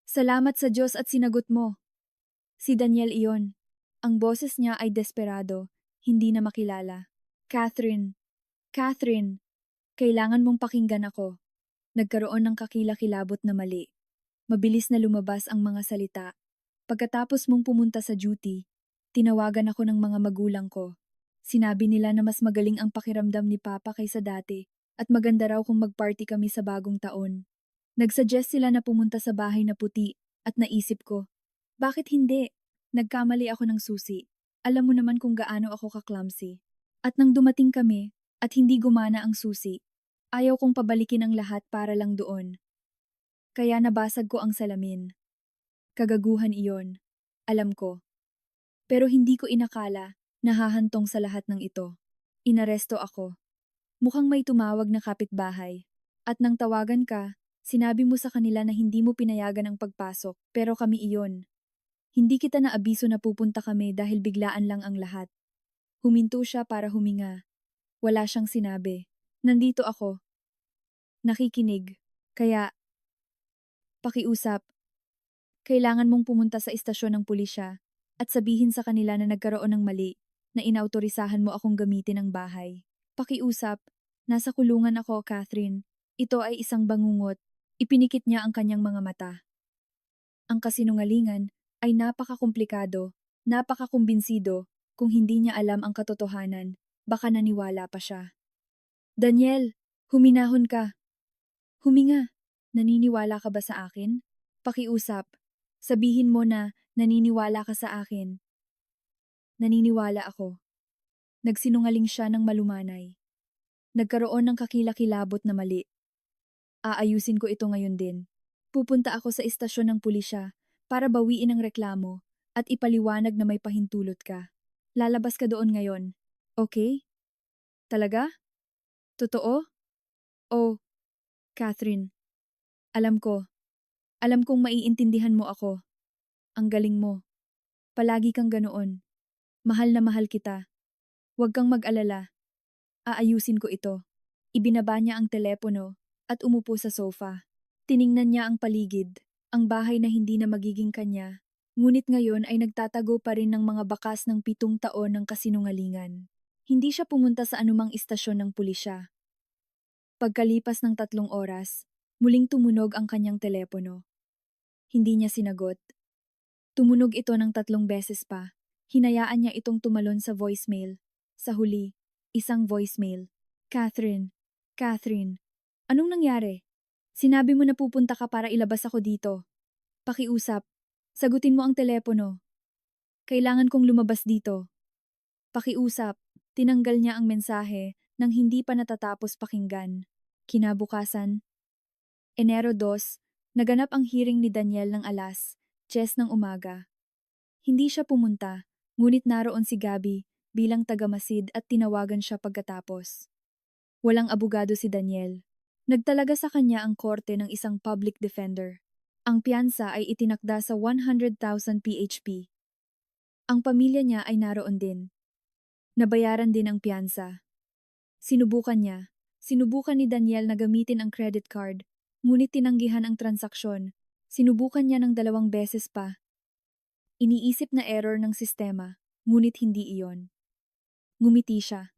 Salamat sa Diyos at sinagot mo. Si Daniel iyon. Ang boses niya ay desperado, hindi na makilala. Catherine! Catherine! Kailangan mong pakinggan ako. Nagkaroon ng kakilakilabot na mali. Mabilis na lumabas ang mga salita. Pagkatapos mong pumunta sa duty, tinawagan ako ng mga magulang ko. Sinabi nila na mas magaling ang pakiramdam ni Papa kaysa dati at maganda raw kung magparty kami sa bagong taon. Nagsuggest sila na pumunta sa bahay na puti at naisip ko, bakit hindi? Nagkamali ako ng susi. Alam mo naman kung gaano ako ka-clumsy. At nang dumating kami at hindi gumana ang susi, ayaw kong pabalikin ang lahat para lang doon. Kaya nabasag ko ang salamin. Kagaguhan iyon. Alam ko. Pero hindi ko inakala na hahantong sa lahat ng ito. Inaresto ako. Mukhang may tumawag na kapitbahay. At nang tawagan ka, sinabi mo sa kanila na hindi mo pinayagan ang pagpasok, pero kami iyon. Hindi kita na abiso na pupunta kami dahil biglaan lang ang lahat. Huminto siya para huminga. Wala siyang sinabi. Nandito ako. Nakikinig. Kaya, pakiusap. Kailangan mong pumunta sa istasyon ng pulisya at sabihin sa kanila na nagkaroon ng mali, na inautorisahan mo akong gamitin ang bahay. Pakiusap, nasa kulungan ako, Catherine. Ito ay isang bangungot. Ipinikit niya ang kanyang mga mata. Ang kasinungalingan ay napakakomplikado, napakakumbinsido, kung hindi niya alam ang katotohanan, baka naniwala pa siya. Daniel, huminahon ka. Huminga. Naniniwala ka ba sa akin? Pakiusap. Sabihin mo na naniniwala ka sa akin. Naniniwala ako. Nagsinungaling siya ng malumanay. Nagkaroon ng kakilakilabot na mali. Aayusin ko ito ngayon din. Pupunta ako sa istasyon ng pulisya para bawiin ang reklamo at ipaliwanag na may pahintulot ka. Lalabas ka doon ngayon. Okay? Talaga? Totoo? Oh, Catherine. Alam ko. Alam kong maiintindihan mo ako. Ang galing mo. Palagi kang ganoon. Mahal na mahal kita. Huwag kang mag-alala. Aayusin ko ito. Ibinaba niya ang telepono at umupo sa sofa. Tiningnan niya ang paligid, ang bahay na hindi na magiging kanya. Ngunit ngayon ay nagtatago pa rin ng mga bakas ng 7 taon ng kasinungalingan. Hindi siya pumunta sa anumang istasyon ng pulisya. Pagkalipas ng 3 oras, muling tumunog ang kanyang telepono. Hindi niya sinagot. Tumunog ito ng 3 beses pa. Hinayaan niya itong tumalon sa voicemail. Sa huli, isang voicemail. Catherine, Catherine, anong nangyari? Sinabi mo na pupunta ka para ilabas ako dito. Pakiusap. Sagutin mo ang telepono. Kailangan kong lumabas dito. Pakiusap. Tinanggal niya ang mensahe nang hindi pa natatapos pakinggan. Kinabukasan, Enero 2, naganap ang hearing ni Daniel ng alas 10 ng umaga. Hindi siya pumunta, ngunit naroon si Gabby bilang tagamasid at tinawagan siya pagkatapos. Walang abogado si Daniel. Nagtalaga sa kanya ang korte ng isang public defender. Ang piyansa ay itinakda sa 100,000 PHP. Ang pamilya niya ay naroon din. Nabayaran din ang piyansa. Sinubukan ni Daniel na gamitin ang credit card, ngunit tinanggihan ang transaksyon. Sinubukan niya ng 2 beses pa. Iniisip na error ng sistema, ngunit hindi iyon. Ngumiti siya.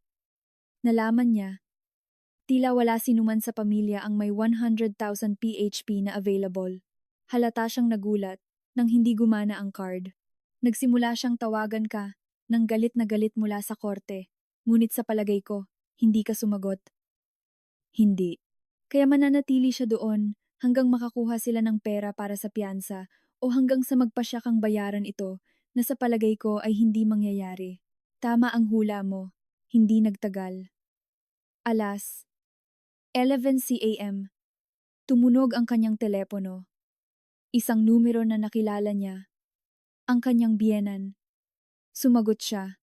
Nalaman niya, tila wala sinuman sa pamilya ang may 100,000 PHP na available. Halata siyang nagulat nang hindi gumana ang card. Nagsimula siyang tawagan ka nang galit na galit mula sa korte. Ngunit sa palagay ko, hindi ka sumagot. Hindi. Kaya mananatili siya doon hanggang makakuha sila ng pera para sa piyansa o hanggang sa magpasya kang bayaran ito na sa palagay ko ay hindi mangyayari. Tama ang hula mo. Hindi nagtagal. Alas 11 AM. Tumunog ang kanyang telepono. Isang numero na nakilala niya. Ang kanyang biyenan. Sumagot siya.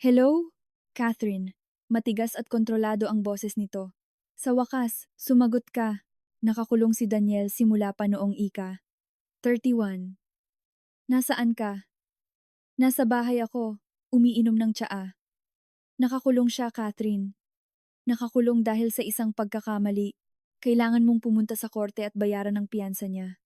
Hello? Catherine. Matigas at kontrolado ang boses nito. Sa wakas, sumagot ka. Nakakulong si Daniel simula pa noong ika-31. Nasaan ka? Nasa bahay ako, umiinom ng tsaa. Nakakulong siya, Catherine. Nakakulong dahil sa isang pagkakamali. Kailangan mong pumunta sa korte at bayaran ang piyansa niya.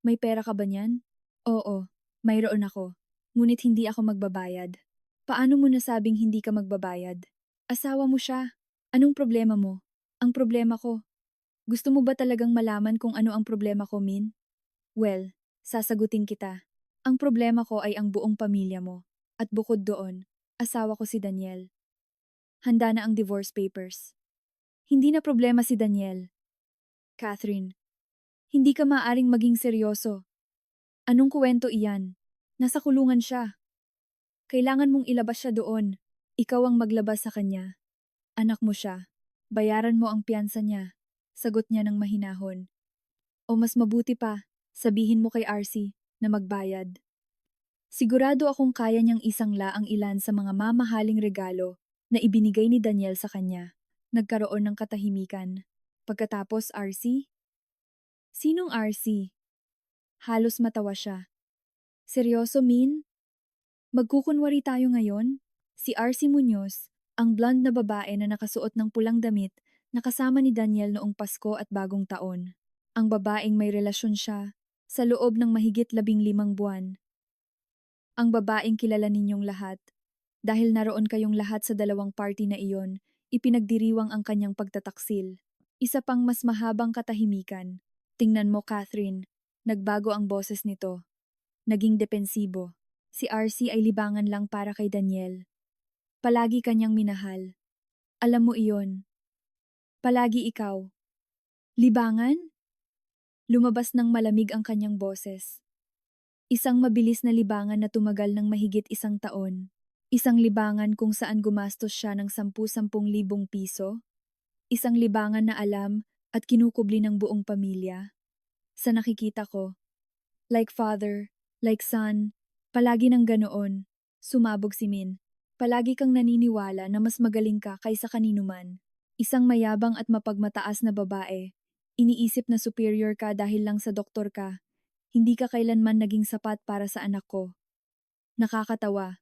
May pera ka ba niyan? Oo, mayroon ako. Ngunit hindi ako magbabayad. Paano mo nasabing hindi ka magbabayad? Asawa mo siya. Anong problema mo? Ang problema ko. Gusto mo ba talagang malaman kung ano ang problema ko, Min? Well, sasagutin kita. Ang problema ko ay ang buong pamilya mo. At bukod doon, asawa ko si Daniel. Handa na ang divorce papers. Hindi na problema si Daniel. Catherine, hindi ka maaring maging seryoso. Anong kuwento iyan? Nasa kulungan siya. Kailangan mong ilabas siya doon. Ikaw ang maglabas sa kanya. Anak mo siya. Bayaran mo ang piyansa niya. Sagot niya ng mahinahon. O mas mabuti pa, sabihin mo kay RC na magbayad. Sigurado akong kaya niyang isangla ang ilan sa mga mamahaling regalo na ibinigay ni Daniel sa kanya. Nagkaroon ng katahimikan. Pagkatapos RC? Sinong RC? Halos matawa siya. Seryoso, Min? Magkukunwari tayo ngayon? Si RC Muñoz, ang blonde na babae na nakasuot ng pulang damit, nakasama ni Daniel noong Pasko at Bagong Taon. Ang babaeng may relasyon siya sa loob ng mahigit 15 buwan. Ang babaeng kilala ninyong lahat. Dahil naroon kayong lahat sa 2 party na iyon, ipinagdiriwang ang kanyang pagtataksil. Isa pang mas mahabang katahimikan. Tingnan mo, Catherine. Nagbago ang boses nito. Naging depensibo. Si RC ay libangan lang para kay Daniel. Palagi kanyang minahal. Alam mo iyon. Palagi ikaw. Libangan? Lumabas ng malamig ang kanyang boses. Isang mabilis na libangan na tumagal ng mahigit 1 taon. Isang libangan kung saan gumastos siya ng 10,000 piso. Isang libangan na alam at kinukubli ng buong pamilya. Sa nakikita ko, like father, like son, palagi ng ganoon. Sumabog si Min. Palagi kang naniniwala na mas magaling ka kaysa kaninuman. Isang mayabang at mapagmataas na babae. Iniisip na superior ka dahil lang sa doktor ka. Hindi ka kailanman naging sapat para sa anak ko. Nakakatawa.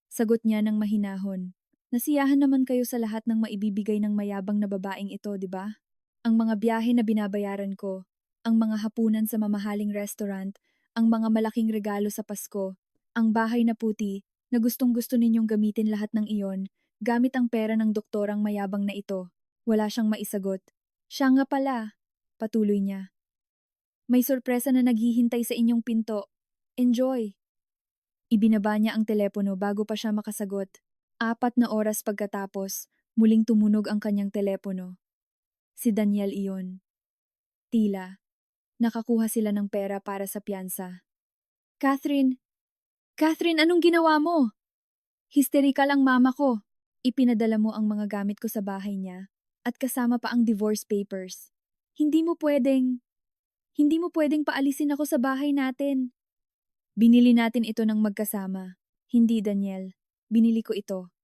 Sagot niya ng mahinahon. Nasiyahan naman kayo sa lahat ng maibibigay ng mayabang na babaeng ito, di ba? Ang mga biyahe na binabayaran ko, ang mga hapunan sa mamahaling restaurant, ang mga malaking regalo sa Pasko, ang bahay na puti na gustong-gusto ninyong gamitin lahat ng iyon, gamit ang pera ng doktorang mayabang na ito. Wala siyang maisagot. Siya nga pala, patuloy niya. May sorpresa na naghihintay sa inyong pinto. Enjoy! Ibinaba niya ang telepono bago pa siya makasagot. 4 oras pagkatapos, muling tumunog ang kanyang telepono. Si Daniel iyon. Tila, nakakuha sila ng pera para sa piyansa. Catherine! Catherine, anong ginawa mo? Histerikal ang mama ko. Ipinadala mo ang mga gamit ko sa bahay niya at kasama pa ang divorce papers. Hindi mo pwedeng, hindi mo pwedeng paalisin ako sa bahay natin. Binili natin ito ng magkasama. Hindi, Daniel. Binili ko ito.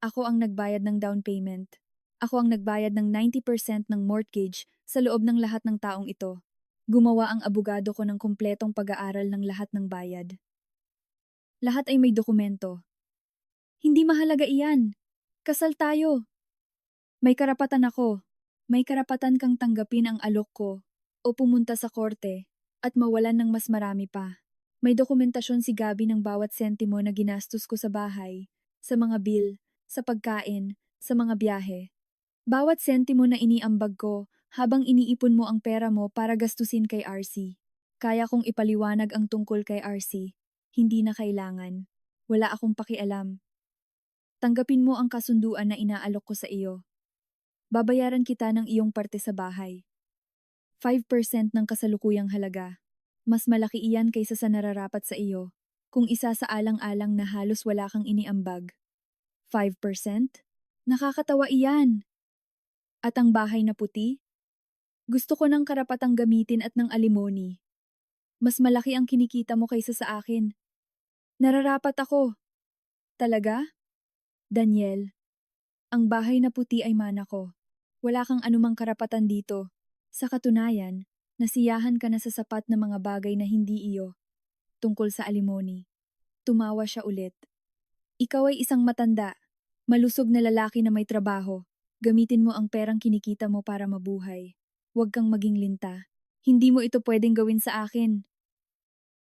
Ako ang nagbayad ng down payment. Ako ang nagbayad ng 90% ng mortgage sa loob ng lahat ng taong ito. Gumawa ang abogado ko ng kumpletong pag-aaral ng lahat ng bayad. Lahat ay may dokumento. Hindi mahalaga iyan. Kasal tayo. May karapatan ako. May karapatan kang tanggapin ang alok ko o pumunta sa korte at mawalan ng mas marami pa. May dokumentasyon si Gabi ng bawat sentimo na ginastos ko sa bahay, sa mga bill, sa pagkain, sa mga biyahe. Bawat sentimo na iniambag ko habang iniipon mo ang pera mo para gastusin kay RC. Kaya kong ipaliwanag ang tungkol kay RC. Hindi na kailangan. Wala akong pakialam. Tanggapin mo ang kasunduan na inaalok ko sa iyo. Babayaran kita ng iyong parte sa bahay. 5% ng kasalukuyang halaga. Mas malaki iyan kaysa sa nararapat sa iyo. Kung isa sa alang-alang na halos wala kang iniambag. 5%? Nakakatawa iyan. At ang bahay na puti? Gusto ko ng karapatang gamitin at ng alimony. Mas malaki ang kinikita mo kaysa sa akin. Nararapat ako. Talaga? Daniel, ang bahay na puti ay mana ko. Wala kang anumang karapatan dito. Sa katunayan, nasiyahan ka na sa sapat na mga bagay na hindi iyo. Tungkol sa alimony. Tumawa siya ulit. Ikaw ay isang matanda, malusog na lalaki na may trabaho. Gamitin mo ang perang kinikita mo para mabuhay. Huwag kang maging linta. Hindi mo ito pwedeng gawin sa akin.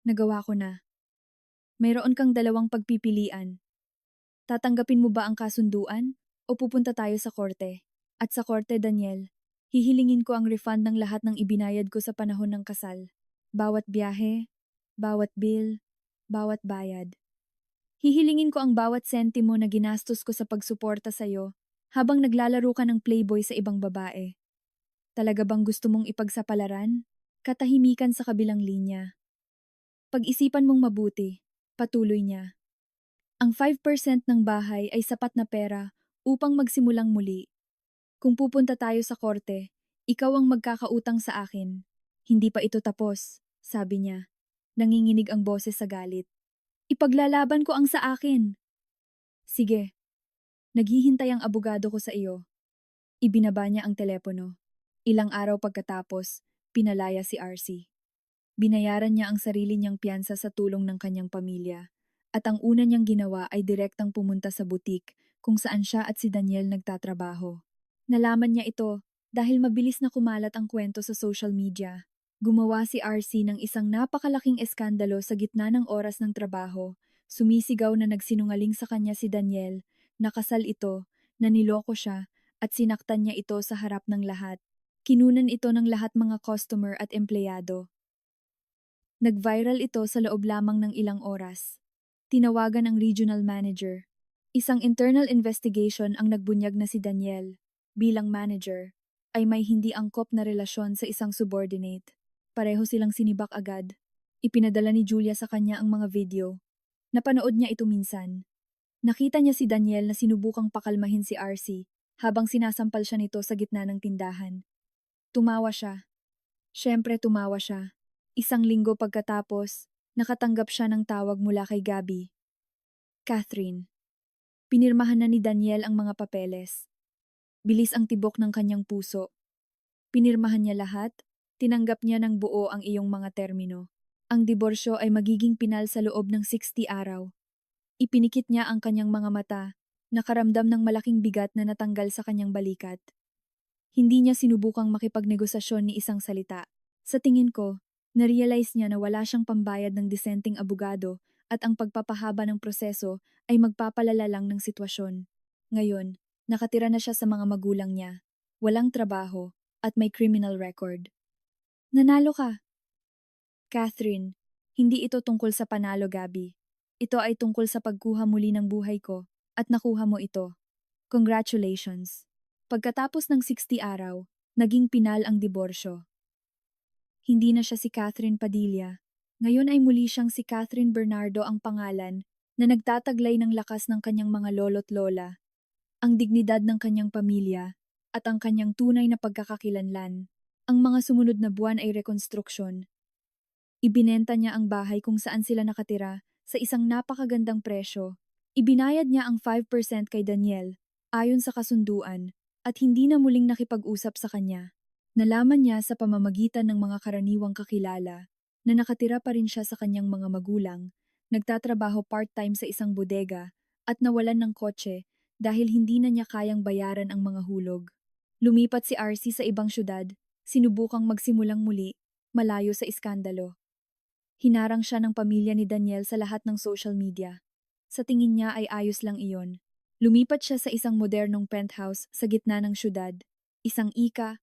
Nagawa ko na. Mayroon kang dalawang pagpipilian. Tatanggapin mo ba ang kasunduan o pupunta tayo sa korte? At sa korte, Daniel, hihilingin ko ang refund ng lahat ng ibinayad ko sa panahon ng kasal. Bawat biyahe, bawat bill, bawat bayad. Hihilingin ko ang bawat sentimo na ginastos ko sa pagsuporta sa'yo habang naglalaro ka ng playboy sa ibang babae. Talaga bang gusto mong ipagsapalaran? Katahimikan sa kabilang linya. Pag-isipan mong mabuti, patuloy niya. Ang 5% ng bahay ay sapat na pera upang magsimulang muli. Kung pupunta tayo sa korte, ikaw ang magkakautang sa akin. Hindi pa ito tapos, sabi niya. Nanginginig ang boses sa galit. Ipaglalaban ko ang sa akin. Sige. Naghihintay ang abogado ko sa iyo. Ibinaba niya ang telepono. Ilang araw pagkatapos, pinalaya si RC. Binayaran niya ang sarili niyang piyansa sa tulong ng kanyang pamilya. At ang una niyang ginawa ay direktang pumunta sa butik kung saan siya at si Daniel nagtatrabaho. Nalaman niya ito dahil mabilis na kumalat ang kwento sa social media. Gumawa si RC ng isang napakalaking eskandalo sa gitna ng oras ng trabaho. Sumisigaw na nagsinungaling sa kanya si Daniel, nakasal ito, naniloko siya, at sinaktan niya ito sa harap ng lahat. Kinunan ito ng lahat mga customer at empleyado. Nag-viral ito sa loob lamang ng ilang oras. Tinawagan ang regional manager. Isang internal investigation ang nagbunyag na si Daniel, bilang manager, ay may hindi angkop na relasyon sa isang subordinate. Pareho silang sinibak agad. Ipinadala ni Julia sa kanya ang mga video. Napanood niya ito minsan. Nakita niya si Daniel na sinubukang pakalmahin si RC habang sinasampal siya nito sa gitna ng tindahan. Tumawa siya. Siyempre tumawa siya. Isang linggo pagkatapos, nakatanggap siya ng tawag mula kay Gabi. Catherine. Pinirmahan na ni Daniel ang mga papeles. Bilis ang tibok ng kanyang puso. Pinirmahan niya lahat, tinanggap niya ng buo ang iyong mga termino. Ang diborsyo ay magiging pinal sa loob ng 60 araw. Ipinikit niya ang kanyang mga mata, nakaramdam ng malaking bigat na natanggal sa kanyang balikat. Hindi niya sinubukang makipagnegosasyon ni isang salita. Sa tingin ko, narealize niya na wala siyang pambayad ng disenteng abogado at ang pagpapahaba ng proseso ay magpapalala lang ng sitwasyon. Ngayon, nakatira na siya sa mga magulang niya, walang trabaho, at may criminal record. Nanalo ka! Catherine, hindi ito tungkol sa panalo, Gabi. Ito ay tungkol sa pagkuha muli ng buhay ko, at nakuha mo ito. Congratulations! Pagkatapos ng 60 araw, naging pinal ang diborsyo. Hindi na siya si Catherine Padilla. Ngayon ay muli siyang si Catherine Bernardo ang pangalan na nagtataglay ng lakas ng kanyang mga lolo't lola, ang dignidad ng kanyang pamilya, at ang kanyang tunay na pagkakakilanlan. Ang mga sumunod na buwan ay rekonstruksyon. Ibinenta niya ang bahay kung saan sila nakatira sa isang napakagandang presyo. Ibinayad niya ang 5% kay Daniel, ayon sa kasunduan, at hindi na muling nakipag-usap sa kanya. Nalaman niya sa pamamagitan ng mga karaniwang kakilala na nakatira pa rin siya sa kanyang mga magulang, nagtatrabaho part-time sa isang bodega, at nawalan ng kotse dahil hindi na niya kayang bayaran ang mga hulog. Lumipat si RC sa ibang syudad, sinubukang magsimulang muli, malayo sa iskandalo. Hinarang siya ng pamilya ni Daniel sa lahat ng social media. Sa tingin niya ay ayos lang iyon. Lumipat siya sa isang modernong penthouse sa gitna ng syudad, isang 15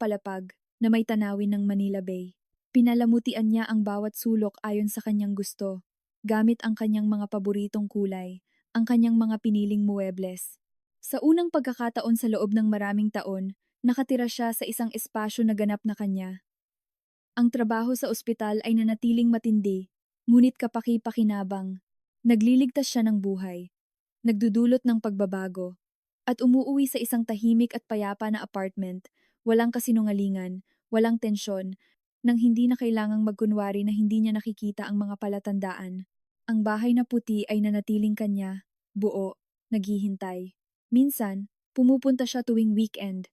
palapag na may tanawin ng Manila Bay. Pinalamutian niya ang bawat sulok ayon sa kanyang gusto, gamit ang kanyang mga paboritong kulay, ang kanyang mga piniling muebles. Sa unang pagkakataon sa loob ng maraming taon, nakatira siya sa isang espasyo na ganap na kanya. Ang trabaho sa ospital ay nanatiling matindi, ngunit kapaki-pakinabang. Nagliligtas siya ng buhay, nagdudulot ng pagbabago, at umuuwi sa isang tahimik at payapa na apartment, walang kasinungalingan, walang tensyon, nang hindi na kailangang magkunwari na hindi niya nakikita ang mga palatandaan. Ang bahay na puti ay nanatiling kanya, buo, naghihintay. Minsan, pumupunta siya tuwing weekend.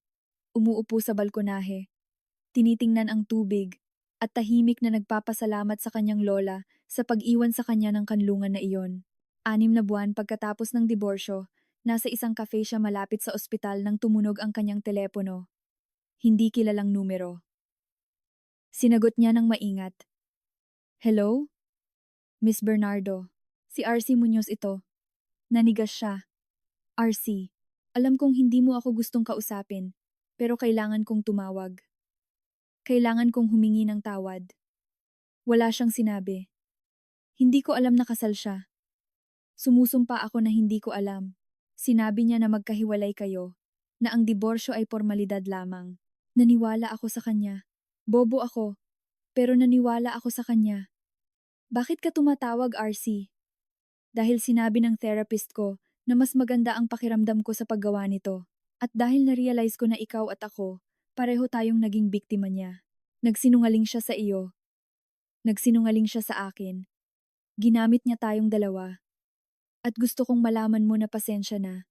Umuupo sa balkonahe, tinitingnan ang tubig, at tahimik na nagpapasalamat sa kanyang lola sa pag-iwan sa kanya ng kanlungan na iyon. 6 na buwan pagkatapos ng diborsyo, nasa isang cafe siya malapit sa ospital nang tumunog ang kanyang telepono. Hindi kilalang numero. Sinagot niya ng maingat. Hello? Miss Bernardo. Si RC Muñoz ito. Nanigas siya. RC, alam kong hindi mo ako gustong kausapin, pero kailangan kong tumawag. Kailangan kong humingi ng tawad. Wala siyang sinabi. Hindi ko alam na kasal siya. Sumusumpa ako na hindi ko alam. Sinabi niya na magkahiwalay kayo, na ang diborsyo ay formalidad lamang. Naniwala ako sa kanya. Bobo ako, pero naniwala ako sa kanya. Bakit ka tumatawag, RC? Dahil sinabi ng therapist ko na mas maganda ang pakiramdam ko sa paggawa nito. At dahil na-realize ko na ikaw at ako, pareho tayong naging biktima niya. Nagsinungaling siya sa iyo. Nagsinungaling siya sa akin. Ginamit niya tayong dalawa. At gusto kong malaman mo na pasensya na.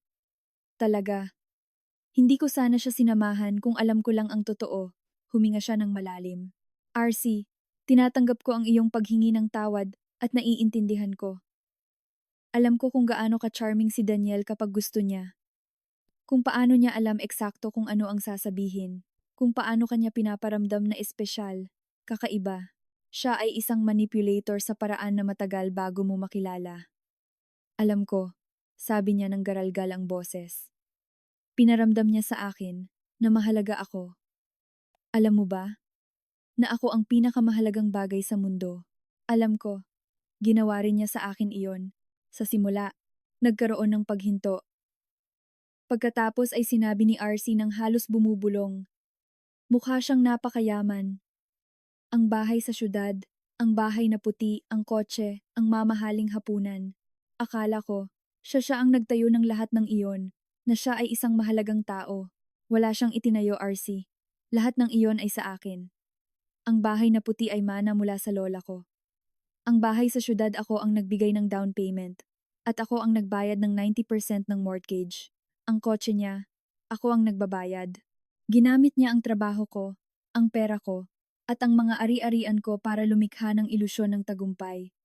Talaga. Hindi ko sana siya sinamahan kung alam ko lang ang totoo. Huminga siya ng malalim. RC, tinatanggap ko ang iyong paghingi ng tawad at naiintindihan ko. Alam ko kung gaano ka-charming si Daniel kapag gusto niya. Kung paano niya alam eksakto kung ano ang sasabihin. Kung paano kanya pinaparamdam na espesyal, kakaiba. Siya ay isang manipulator sa paraan na matagal bago mo makilala. Alam ko, sabi niya ng garalgal ang boses. Pinaramdam niya sa akin na mahalaga ako. Alam mo ba, na ako ang pinakamahalagang bagay sa mundo. Alam ko, ginawa rin niya sa akin iyon. Sa simula, nagkaroon ng paghinto. Pagkatapos ay sinabi ni RC ng halos bumubulong. Mukha siyang napakayaman. Ang bahay sa syudad, ang bahay na puti, ang kotse, ang mamahaling hapunan. Akala ko, siya ang nagtayo ng lahat ng iyon, na siya ay isang mahalagang tao. Wala siyang itinayo, RC. Lahat ng iyon ay sa akin. Ang bahay na puti ay mana mula sa lola ko. Ang bahay sa syudad ako ang nagbigay ng down payment. At ako ang nagbayad ng 90% ng mortgage. Ang kotse niya, ako ang nagbabayad. Ginamit niya ang trabaho ko, ang pera ko, at ang mga ari-arian ko para lumikha ng ilusyon ng tagumpay.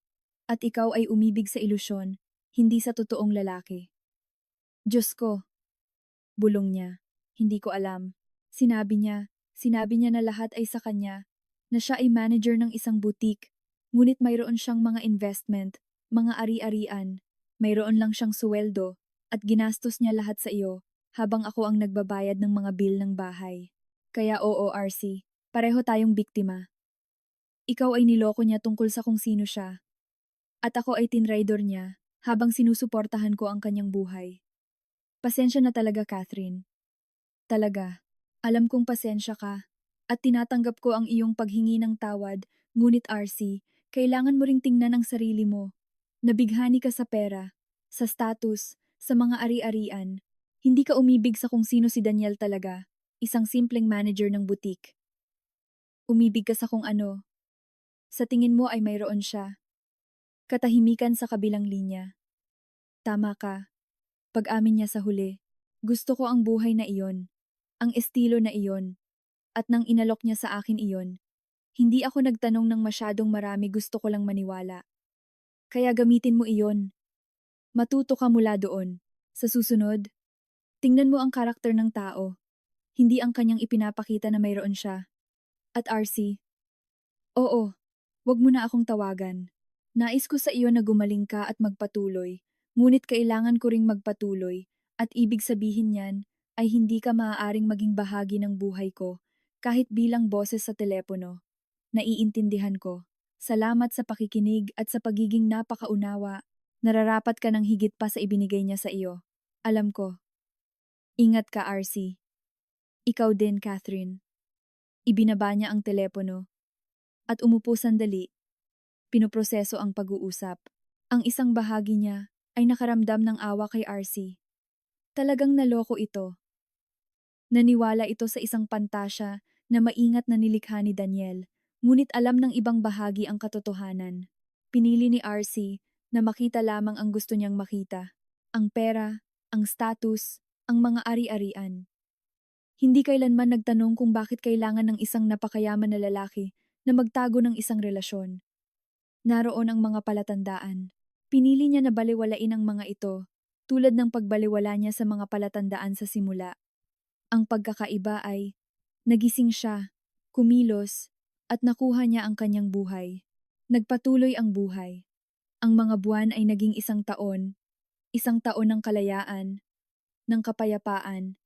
At ikaw ay umibig sa ilusyon, hindi sa totoong lalaki. Diyos ko, bulong niya. Hindi ko alam. Sinabi niya na lahat ay sa kanya, na siya ay manager ng isang boutique, ngunit mayroon siyang mga investment, mga ari-arian, mayroon lang siyang suweldo, at ginastos niya lahat sa iyo, habang ako ang nagbabayad ng mga bill ng bahay. Kaya oo, RC, pareho tayong biktima. Ikaw ay niloko niya tungkol sa kung sino siya. At ako ay tinraidor niya, habang sinusuportahan ko ang kanyang buhay. Pasensya na talaga, Catherine. Talaga. Alam kong pasensya ka. At tinatanggap ko ang iyong paghingi ng tawad, ngunit RC, kailangan mo ring tingnan ang sarili mo. Nabighani ka sa pera, sa status, sa mga ari-arian. Hindi ka umibig sa kung sino si Daniel talaga, isang simpleng manager ng butik. Umibig ka sa kung ano. Sa tingin mo ay mayroon siya. Katahimikan sa kabilang linya. Tama ka. Pag-amin niya sa huli. Gusto ko ang buhay na iyon. Ang estilo na iyon. At nang inalok niya sa akin iyon, hindi ako nagtanong ng masyadong marami, gusto ko lang maniwala. Kaya gamitin mo iyon. Matuto ka mula doon. Sa susunod, tingnan mo ang karakter ng tao, hindi ang kanyang ipinapakita na mayroon siya. At RC, oo, wag mo na akong tawagan. Nais ko sa iyo na gumaling ka at magpatuloy, ngunit kailangan ko ring magpatuloy, at ibig sabihin niyan ay hindi ka maaaring maging bahagi ng buhay ko, kahit bilang boses sa telepono. Naiintindihan ko. Salamat sa pakikinig at sa pagiging napakaunawa. Nararapat ka ng higit pa sa ibinigay niya sa iyo. Alam ko. Ingat ka, RC. Ikaw din, Catherine. Ibinaba niya ang telepono. At umupo sandali. Pinoproseso ang pag-uusap. Ang isang bahagi niya ay nakaramdam ng awa kay RC. Talagang naloko ito. Naniwala ito sa isang pantasya na maingat na nilikha ni Daniel, ngunit alam ng ibang bahagi ang katotohanan. Pinili ni RC na makita lamang ang gusto niyang makita. Ang pera, ang status, ang mga ari-arian. Hindi kailanman nagtanong kung bakit kailangan ng isang napakayaman na lalaki na magtago ng isang relasyon. Naroon ang mga palatandaan. Pinili niya na baliwalain ang mga ito, tulad ng pagbaliwala niya sa mga palatandaan sa simula. Ang pagkakaiba ay, nagising siya, kumilos, at nakuha niya ang kanyang buhay. Nagpatuloy ang buhay. Ang mga buwan ay naging isang taon ng kalayaan, ng kapayapaan,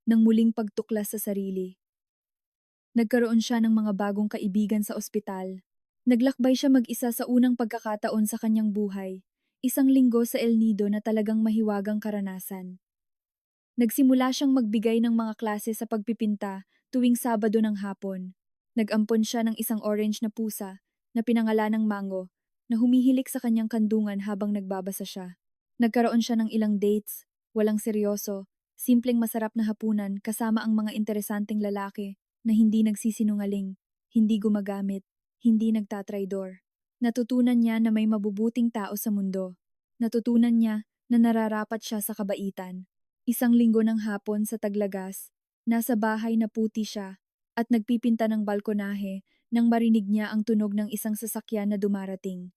ng muling pagtuklas sa sarili. Nagkaroon siya ng mga bagong kaibigan sa ospital. Naglakbay siya mag-isa sa unang pagkakataon sa kanyang buhay, isang linggo sa El Nido na talagang mahiwagang karanasan. Nagsimula siyang magbigay ng mga klase sa pagpipinta tuwing Sabado ng hapon. Nag-ampon siya ng isang orange na pusa na pinangalanang Mango na humihilik sa kanyang kandungan habang nagbabasa siya. Nagkaroon siya ng ilang dates, walang seryoso, simpleng masarap na hapunan kasama ang mga interesanteng lalaki na hindi nagsisinungaling, hindi gumagamit, hindi nagtatraidor. Natutunan niya na may mabubuting tao sa mundo. Natutunan niya na nararapat siya sa kabaitan. Isang linggo ng hapon sa Taglagas, nasa bahay na puti siya at nagpipinta ng balkonahe nang marinig niya ang tunog ng isang sasakyan na dumarating.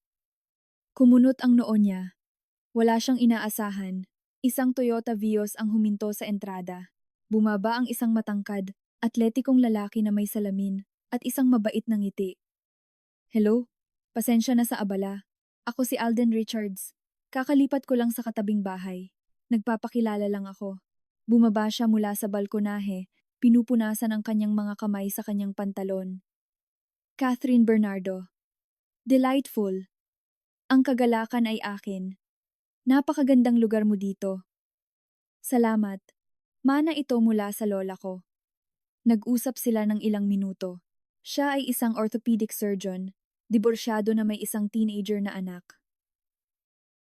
Kumunot ang noo niya. Wala siyang inaasahan. Isang Toyota Vios ang huminto sa entrada. Bumaba ang isang matangkad, atletikong lalaki na may salamin at isang mabait na ngiti. Hello? Pasensya na sa abala. Ako si Alden Richards. Kakalipat ko lang sa katabing bahay. Nagpapakilala lang ako. Bumaba siya mula sa balkonahe, pinupunasan ang kanyang mga kamay sa kanyang pantalon. Catherine Bernardo. Delightful. Ang kagalakan ay akin. Napakagandang lugar mo dito. Salamat. Mana ito mula sa lola ko. Nag-usap sila ng ilang minuto. Siya ay isang orthopedic surgeon, diborsyado na may isang teenager na anak.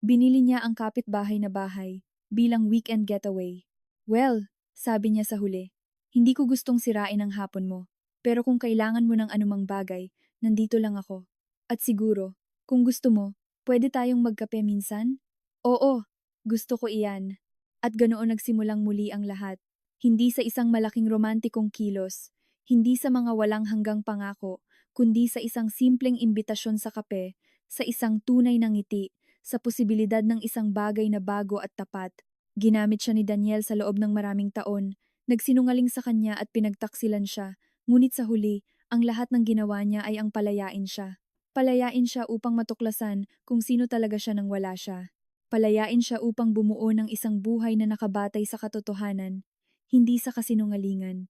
Binili niya ang kapitbahay na bahay bilang weekend getaway. Well, sabi niya sa huli, hindi ko gustong sirain ang hapon mo, pero kung kailangan mo ng anumang bagay, nandito lang ako. At siguro, kung gusto mo, pwede tayong magkape minsan? Oo, gusto ko iyan. At ganoon nagsimulang muli ang lahat. Hindi sa isang malaking romantikong kilos, hindi sa mga walang hanggang pangako, kundi sa isang simpleng imbitasyon sa kape, sa isang tunay na ngiti, sa posibilidad ng isang bagay na bago at tapat. Ginamit siya ni Daniel sa loob ng maraming taon, nagsinungaling sa kanya at pinagtaksilan siya, ngunit sa huli, ang lahat ng ginawa niya ay ang palayain siya. Palayain siya upang matuklasan kung sino talaga siya nang wala siya. Palayain siya upang bumuo ng isang buhay na nakabatay sa katotohanan, hindi sa kasinungalingan.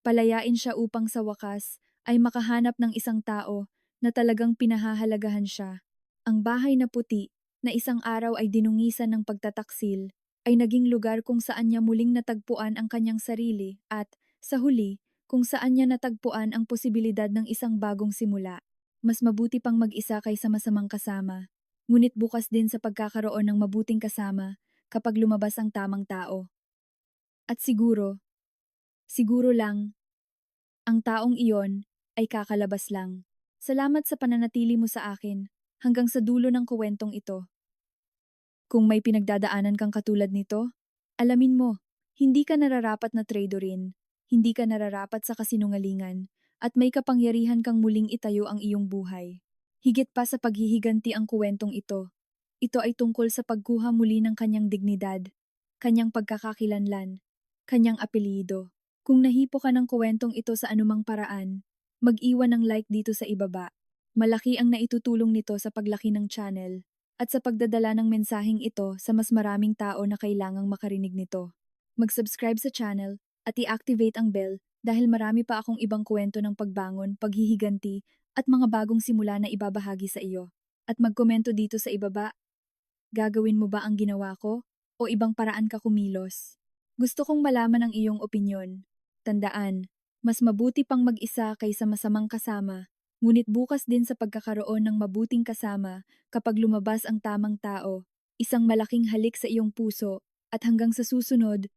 Palayain siya upang sa wakas ay makahanap ng isang tao na talagang pinahahalagahan siya. Ang bahay na puti, na isang araw ay dinungisan ng pagtataksil, ay naging lugar kung saan niya muling natagpuan ang kanyang sarili at, sa huli, kung saan niya natagpuan ang posibilidad ng isang bagong simula. Mas mabuti pang mag-isa kaysa masamang kasama, ngunit bukas din sa pagkakaroon ng mabuting kasama kapag lumabas ang tamang tao. At siguro, siguro lang, ang taong iyon ay kakalabas lang. Salamat sa pananatili mo sa akin hanggang sa dulo ng kuwentong ito. Kung may pinagdadaanan kang katulad nito, alamin mo, hindi ka nararapat na traidorin, hindi ka nararapat sa kasinungalingan, at may kapangyarihan kang muling itayo ang iyong buhay. Higit pa sa paghihiganti ang kuwentong ito. Ito ay tungkol sa pagkuha muli ng kanyang dignidad, kanyang pagkakakilanlan, kanyang apelyido. Kung nahipo ka ng kuwentong ito sa anumang paraan, mag-iwan ng like dito sa ibaba. Malaki ang naitutulong nito sa paglaki ng channel at sa pagdadala ng mensaheng ito sa mas maraming tao na kailangang makarinig nito. Mag-subscribe sa channel at i-activate ang bell dahil marami pa akong ibang kwento ng pagbangon, paghihiganti at mga bagong simula na ibabahagi sa iyo. At magkomento dito sa ibaba. Gagawin mo ba ang ginawa ko o ibang paraan ka kumilos? Gusto kong malaman ang iyong opinyon. Tandaan, mas mabuti pang mag-isa kaysa masamang kasama, ngunit bukas din sa pagkakaroon ng mabuting kasama kapag lumabas ang tamang tao, isang malaking halik sa iyong puso, at hanggang sa susunod,